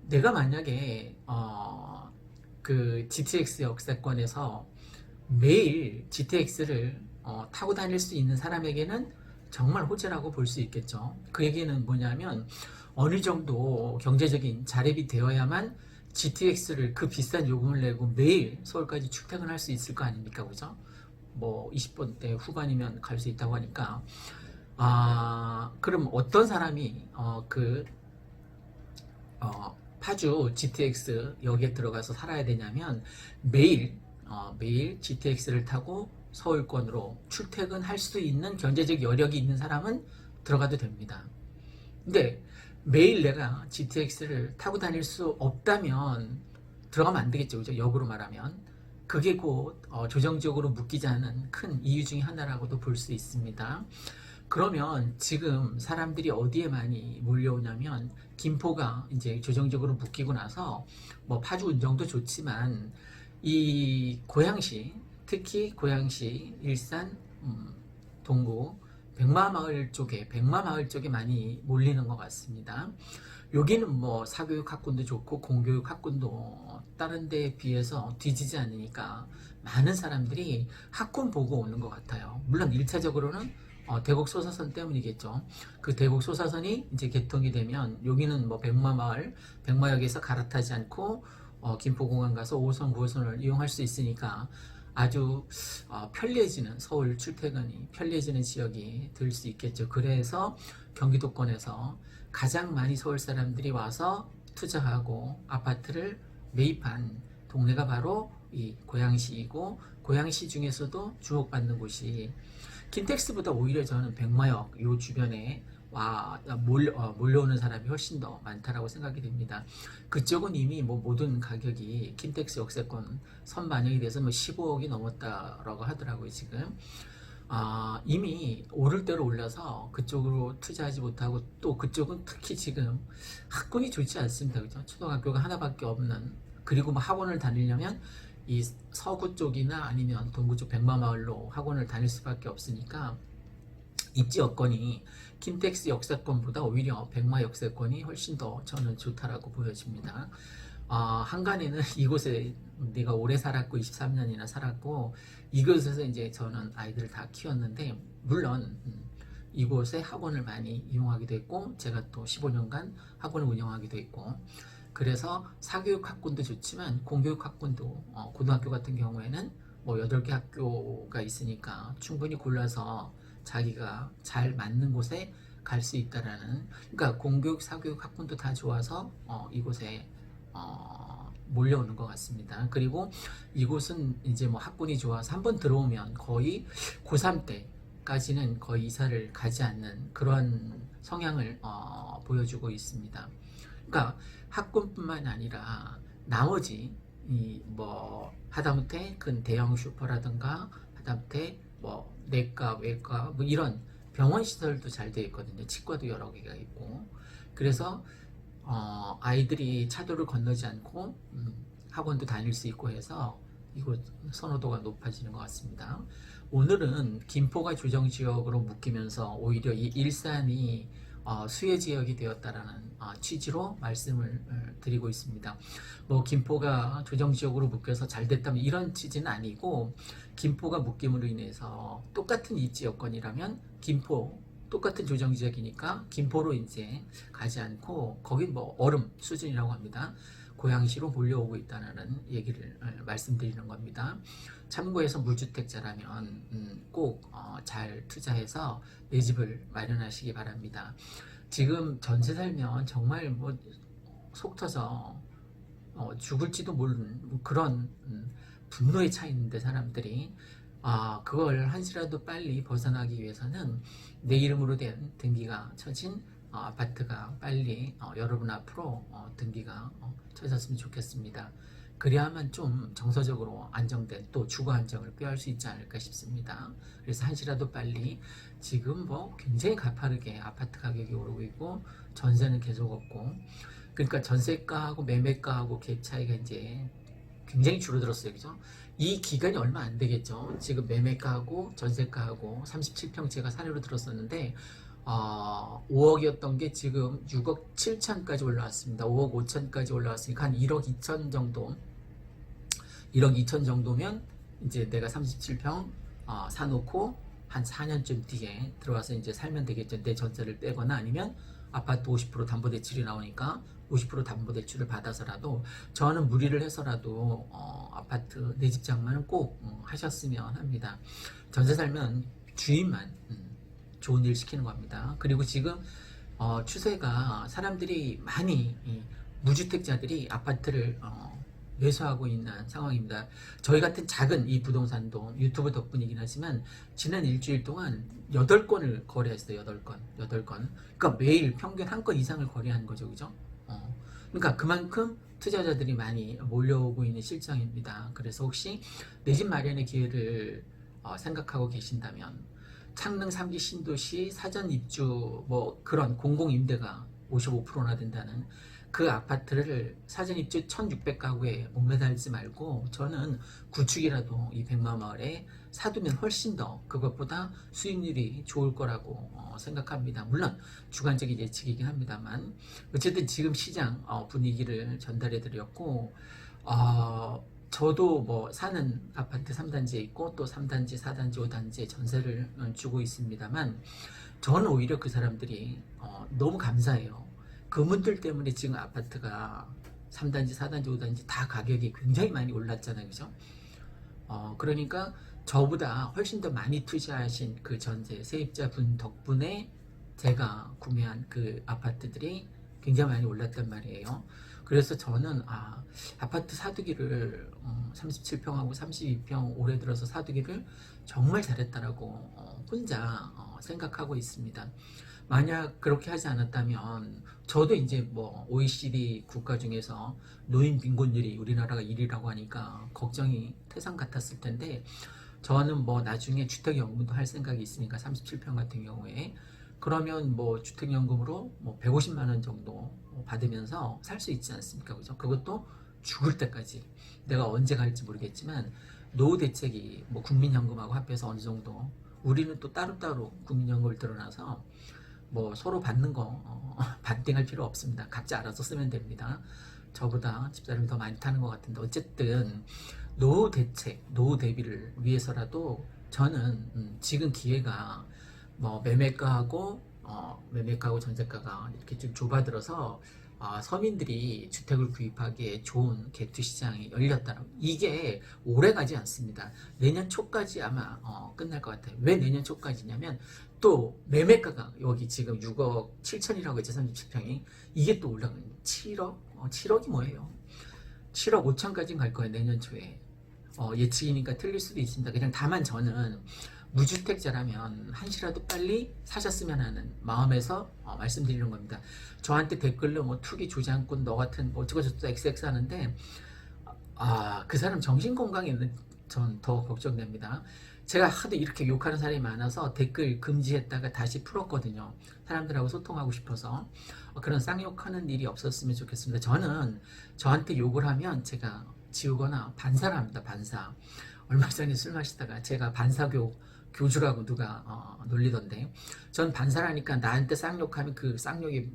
내가 만약에 그 GTX 역세권에서 매일 GTX를 타고 다닐 수 있는 사람에게는 정말 호재라고 볼 수 있겠죠. 그 얘기는 뭐냐면, 어느 정도 경제적인 자립이 되어야만 GTX를 그 비싼 요금을 내고 매일 서울까지 출퇴근할 수 있을 거 아닙니까, 그죠? 뭐 20번대 후반이면 갈 수 있다고 하니까, 그럼 어떤 사람이 파주 GTX 역에 들어가서 살아야 되냐면, 매일 GTX를 타고 서울권으로 출퇴근할 수 있는 경제적 여력이 있는 사람은 들어가도 됩니다. 근데 매일 내가 GTX를 타고 다닐 수 없다면 들어가면 안 되겠죠, 그죠? 역으로 말하면. 그게 곧 조정지역으로 묶이지 않은 큰 이유 중에 하나라고도 볼 수 있습니다. 그러면 지금 사람들이 어디에 많이 몰려오냐면, 김포가 이제 조정적으로 묶이고 나서 뭐 파주 운정도 좋지만 이 고양시, 특히 고양시, 일산, 동구, 백마마을 쪽에 많이 몰리는 것 같습니다. 여기는 뭐 사교육 학군도 좋고 공교육 학군도 다른 데에 비해서 뒤지지 않으니까 많은 사람들이 학군 보고 오는 것 같아요. 물론 1차적으로는 대곡 소사선 때문이겠죠. 그 대곡 소사선이 이제 개통이 되면 여기는 뭐 백마마을, 백마역에서 갈아타지 않고 김포공항 가서 5호선, 9호선을 이용할 수 있으니까 아주 편리해지는, 서울 출퇴근이 편리해지는 지역이 될 수 있겠죠. 그래서 경기도권에서 가장 많이 서울 사람들이 와서 투자하고 아파트를 매입한 동네가 바로 이 고양시이고, 고양시 중에서도 주목받는 곳이 킨텍스보다 오히려 저는 백마역 요 주변에 몰려오는 사람이 훨씬 더 많다라고 생각이 됩니다. 그쪽은 이미 뭐 모든 가격이 킨텍스 역세권 선반영이 돼서 뭐 15억이 넘었다라고 하더라고요, 지금. 이미 오를 대로 올라서 그쪽으로 투자하지 못하고, 또 그쪽은 특히 지금 학군이 좋지 않습니다. 그죠? 초등학교가 하나밖에 없는, 그리고 뭐 학원을 다니려면 이 서구 쪽이나 아니면 동구 쪽 백마마을로 학원을 다닐 수밖에 없으니까 입지 여건이 킨텍스 역세권보다 오히려 백마 역세권이 훨씬 더 저는 좋다라고 보여집니다. 한간에는 이곳에 내가 오래 살았고 23년이나 살았고 이곳에서 이제 저는 아이들을 다 키웠는데, 물론 이곳에 학원을 많이 이용하기도 했고 제가 또 15년간 학원을 운영하기도 했고, 그래서 사교육 학군도 좋지만 공교육 학군도 고등학교 같은 경우에는 뭐 8개 학교가 있으니까 충분히 골라서 자기가 잘 맞는 곳에 갈 수 있다라는, 그러니까 공교육 사교육 학군도 다 좋아서 이곳에 몰려오는 것 같습니다. 그리고 이곳은 이제 뭐 학군이 좋아서 한번 들어오면 거의 고3 때까지는 거의 이사를 가지 않는 그런 성향을 보여주고 있습니다. 그러니까 학군뿐만 아니라 나머지 뭐 하다못해 큰 대형 슈퍼라든가 하다못해 뭐 내과, 외과 뭐 이런 병원 시설도 잘 되어 있거든요. 치과도 여러 개가 있고. 그래서 아이들이 차도를 건너지 않고 학원도 다닐 수 있고 해서 이곳 선호도가 높아지는 것 같습니다. 오늘은 김포가 조정지역으로 묶이면서 오히려 이 일산이 수혜지역이 되었다라는 취지로 말씀을 드리고 있습니다. 뭐 김포가 조정지역으로 묶여서 잘 됐다면 이런 취지는 아니고, 김포가 묶임으로 인해서 똑같은 입지 여건이라면 김포 똑같은 조정지역이니까 김포로 이제 가지 않고 거긴 뭐 얼음 수준이라고 합니다. 고양시로 몰려오고 있다는 얘기를 말씀드리는 겁니다. 참고해서 무주택자라면 꼭 잘 투자해서 내 집을 마련하시기 바랍니다. 지금 전세 살면 정말 뭐 속 터져 죽을지도 모르는 그런 분노에 차 있는데, 사람들이 그걸 한시라도 빨리 벗어나기 위해서는 내 이름으로 된 등기가 쳐진 아파트가 빨리 여러분 앞으로 등기가 쳐졌으면 좋겠습니다. 그래야만 좀 정서적으로 안정된 또 주거 안정을 꾀할 수 있지 않을까 싶습니다. 그래서 한시라도 빨리, 지금 뭐 굉장히 가파르게 아파트 가격이 오르고 있고 전세는 계속 없고, 그러니까 전세가하고 매매가하고 갭 차이가 이제 굉장히 줄어들었어요. 그죠? 이 기간이 얼마 안 되겠죠. 지금 매매가하고 전세가하고 37평 제가 사례로 들었었는데 5억이었던 게 지금 6억 7천까지 올라왔습니다. 5억 5천까지 올라왔으니까 한 1억 2천 정도, 1억 2천 정도면 이제 내가 37평 사놓고 한 4년쯤 뒤에 들어와서 이제 살면 되겠죠. 내 전세를 떼거나 아니면 아파트 50% 담보대출이 나오니까 50% 담보대출을 받아서라도, 저는 무리를 해서라도 아파트 내 집 장만은 꼭 하셨으면 합니다. 전세 살면 주인만 좋은 일 시키는 겁니다. 그리고 지금 추세가 사람들이 많이 무주택자들이 아파트를 매수하고 있는 상황입니다. 저희 같은 작은 이 부동산도 유튜브 덕분이긴 하지만 지난 일주일 동안 8건을 거래했어요. 8건. 그러니까 매일 평균 한 건 이상을 거래하는 거죠. 그죠? 그러니까 그만큼 투자자들이 많이 몰려오고 있는 실정입니다. 그래서 혹시 내 집 마련의 기회를 생각하고 계신다면, 창릉 3기 신도시 사전 입주 뭐 그런 공공임대가 55%나 된다는 그 아파트를 사전 입주 1600가구에 목매달지 말고, 저는 구축이라도 이 백마마을에 사두면 훨씬 더 그것보다 수익률이 좋을 거라고 생각합니다. 물론 주관적인 예측이긴 합니다만, 어쨌든 지금 시장 분위기를 전달해 드렸고, 저도 뭐 사는 아파트 3단지에 있고 또 3단지, 4단지, 5단지에 전세를 주고 있습니다만, 저는 오히려 그 사람들이 너무 감사해요. 그분들 때문에 지금 아파트가 3단지, 4단지, 5단지 다 가격이 굉장히 많이 올랐잖아요. 그죠? 그러니까 저보다 훨씬 더 많이 투자하신 그 전세 세입자분 덕분에 제가 구매한 그 아파트들이 굉장히 많이 올랐단 말이에요. 그래서 저는 아파트 사두기를 37평하고 32평 올해 들어서 사두기를 정말 잘했다라고 혼자 생각하고 있습니다. 만약 그렇게 하지 않았다면 저도 이제 뭐 OECD 국가 중에서 노인 빈곤율이 우리나라가 1위라고 하니까 걱정이 태산 같았을 텐데 저는 뭐 나중에 주택연금도 할 생각이 있으니까 37평 같은 경우에 그러면 뭐 주택연금으로 뭐 150만 원 정도 받으면서 살 수 있지 않습니까? 그죠? 그것도 죽을 때까지 내가 언제 갈지 모르겠지만 노후 대책이 뭐 국민연금하고 합해서 어느 정도 우리는 또 따로따로 국민연금을 들어놔서 뭐 서로 받는 거 반띵할 필요 없습니다. 각자 알아서 쓰면 됩니다. 저보다 집사람이 더 많이 타는 것 같은데 어쨌든 노후 대책, 노후 대비를 위해서라도 저는 지금 기회가 뭐 매매가하고 전세가가 이렇게 좀 좁아들어서 서민들이 주택을 구입하기에 좋은 개투 시장이 열렸다는 이게 오래 가지 않습니다. 내년 초까지 아마 끝날 것 같아요. 왜 내년 초까지냐면 또 매매가가 여기 지금 6억 7천이라고 했죠. 37평이 이게 또 올라가는 7억? 7억이 뭐예요? 7억 5천까지는 갈 거예요. 내년 초에. 예측이니까 틀릴 수도 있습니다. 그냥 다만 저는 무주택자라면 한시라도 빨리 사셨으면 하는 마음에서 말씀드리는 겁니다. 저한테 댓글로 뭐 투기 조장꾼 너 같은 뭐 어쩌고저쩌고 XX 하는데 그 사람 정신건강에는 전 더 걱정됩니다. 제가 하도 이렇게 욕하는 사람이 많아서 댓글 금지했다가 다시 풀었거든요. 사람들하고 소통하고 싶어서 그런 쌍욕하는 일이 없었으면 좋겠습니다. 저는 저한테 욕을 하면 제가 지우거나 반사를 합니다. 반사. 얼마 전에 술 마시다가 제가 교주라고 누가 놀리던데 전 반사를 하니까 나한테 쌍욕하면 그 쌍욕이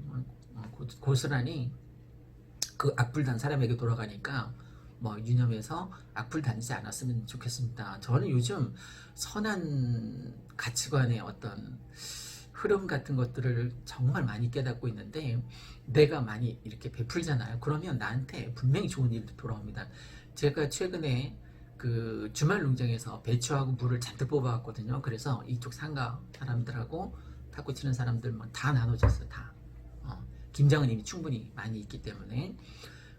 고스란히 그 악플 단 사람에게 돌아가니까 뭐 유념해서 악플 단지 않았으면 좋겠습니다. 저는 요즘 선한 가치관의 어떤 흐름 같은 것들을 정말 많이 깨닫고 있는데 내가 많이 이렇게 베풀잖아요. 그러면 나한테 분명히 좋은 일도 돌아옵니다. 제가 최근에 그 주말 농장에서 배추하고 물을 잔뜩 뽑아왔거든요. 그래서 이쪽 상가 사람들하고 탁구 치는 사람들 다 나눠줬어요. 다. 김장은 이미 충분히 많이 있기 때문에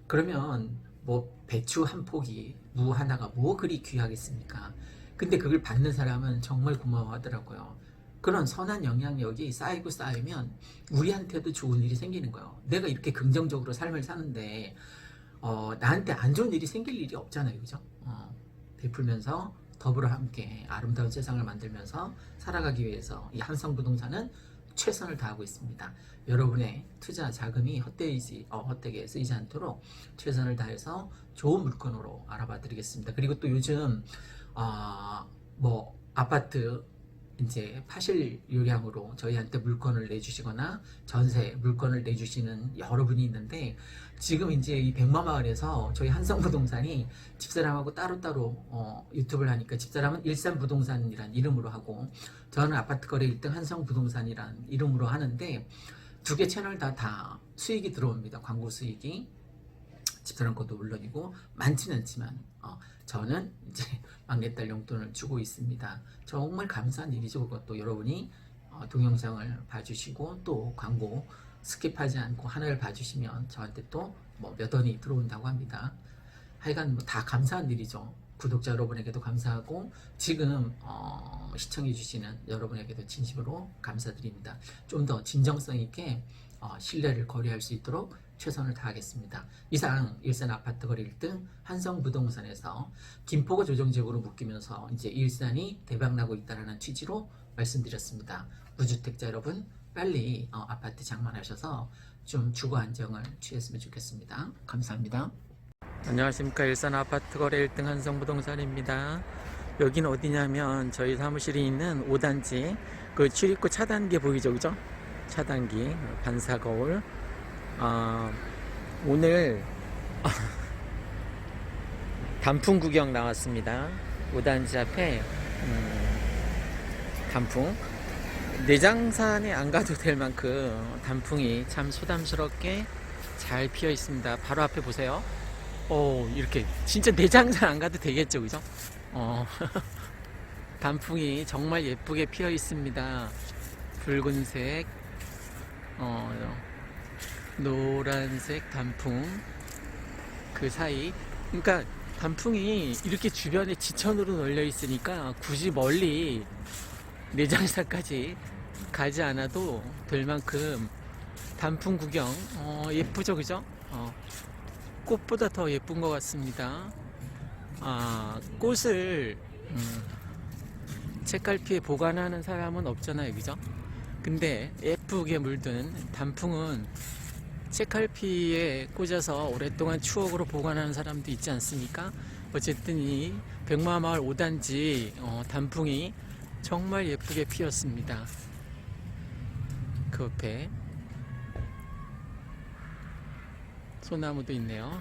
그러면 뭐 배추 한 포기, 무 하나가 뭐 그리 귀하겠습니까? 근데 그걸 받는 사람은 정말 고마워하더라고요. 그런 선한 영향력이 쌓이면 우리한테도 좋은 일이 생기는 거예요. 내가 이렇게 긍정적으로 삶을 사는데 나한테 안 좋은 일이 생길 일이 없잖아요. 그죠? 베풀면서 더불어 함께 아름다운 세상을 만들면서 살아가기 위해서 이 한성부동산은 최선을 다하고 있습니다. 여러분의 투자 자금이 헛되게 쓰이지 않도록 최선을 다해서 좋은 물건으로 알아봐 드리겠습니다. 그리고 또 요즘 뭐 아파트 이제 파실 요량으로 저희한테 물건을 내주시거나 전세 물건을 내주시는 여러분이 있는데 지금 이제 이 백마마을에서 저희 한성부동산이 집사람하고 따로따로 유튜브를 하니까 집사람은 일산부동산이란 이름으로 하고 저는 아파트거래 1등 한성부동산이란 이름으로 하는데 두 개 채널 다 수익이 들어옵니다. 광고 수익이 집사람 것도 물론이고 많지는 않지만 저는 이제 막내딸 용돈을 주고 있습니다. 정말 감사한 일이죠. 그것도 여러분이 동영상을 봐주시고 또 광고 스킵하지 않고 하나를 봐주시면 저한테 또 뭐 몇 원이 들어온다고 합니다. 하여간 뭐 다 감사한 일이죠. 구독자 여러분에게도 감사하고 지금 시청해 주시는 여러분에게도 진심으로 감사드립니다. 좀 더 진정성 있게 신뢰를 거래할 수 있도록 최선을 다하겠습니다. 이상 일산 아파트 거래 1등 한성부동산에서 김포가 조정지역으로 묶이면서 이제 일산이 대박나고 있다는 취지로 말씀드렸습니다. 무주택자 여러분 빨리 아파트 장만하셔서 좀 주거 안정을 취했으면 좋겠습니다. 감사합니다. 안녕하십니까. 일산 아파트 거래 1등 한성부동산입니다. 여기는 어디냐면 저희 사무실이 있는 5단지 그 출입구 차단기 보이죠, 그죠? 차단기 반사 거울. 오늘 단풍 구경 나왔습니다. 5단지 앞에 단풍 내장산에 안 가도 될 만큼 단풍이 참 소담스럽게 잘 피어 있습니다. 바로 앞에 보세요. 이렇게 진짜 내장산 안 가도 되겠죠, 그죠? 단풍이 정말 예쁘게 피어 있습니다. 붉은색, 노란색 단풍 그 사이, 그러니까 단풍이 이렇게 주변에 지천으로 널려 있으니까 굳이 멀리 내장산까지 가지 않아도 될 만큼 단풍 구경 예쁘죠, 그죠? 꽃보다 더 예쁜 것 같습니다. 꽃을 책갈피에 보관하는 사람은 없잖아요, 그죠? 근데 예쁘게 물든 단풍은 책갈피에 꽂아서 오랫동안 추억으로 보관하는 사람도 있지 않습니까? 어쨌든 이 백마마을 5단지 단풍이 정말 예쁘게 피었습니다. 그 옆에 소나무도 있네요.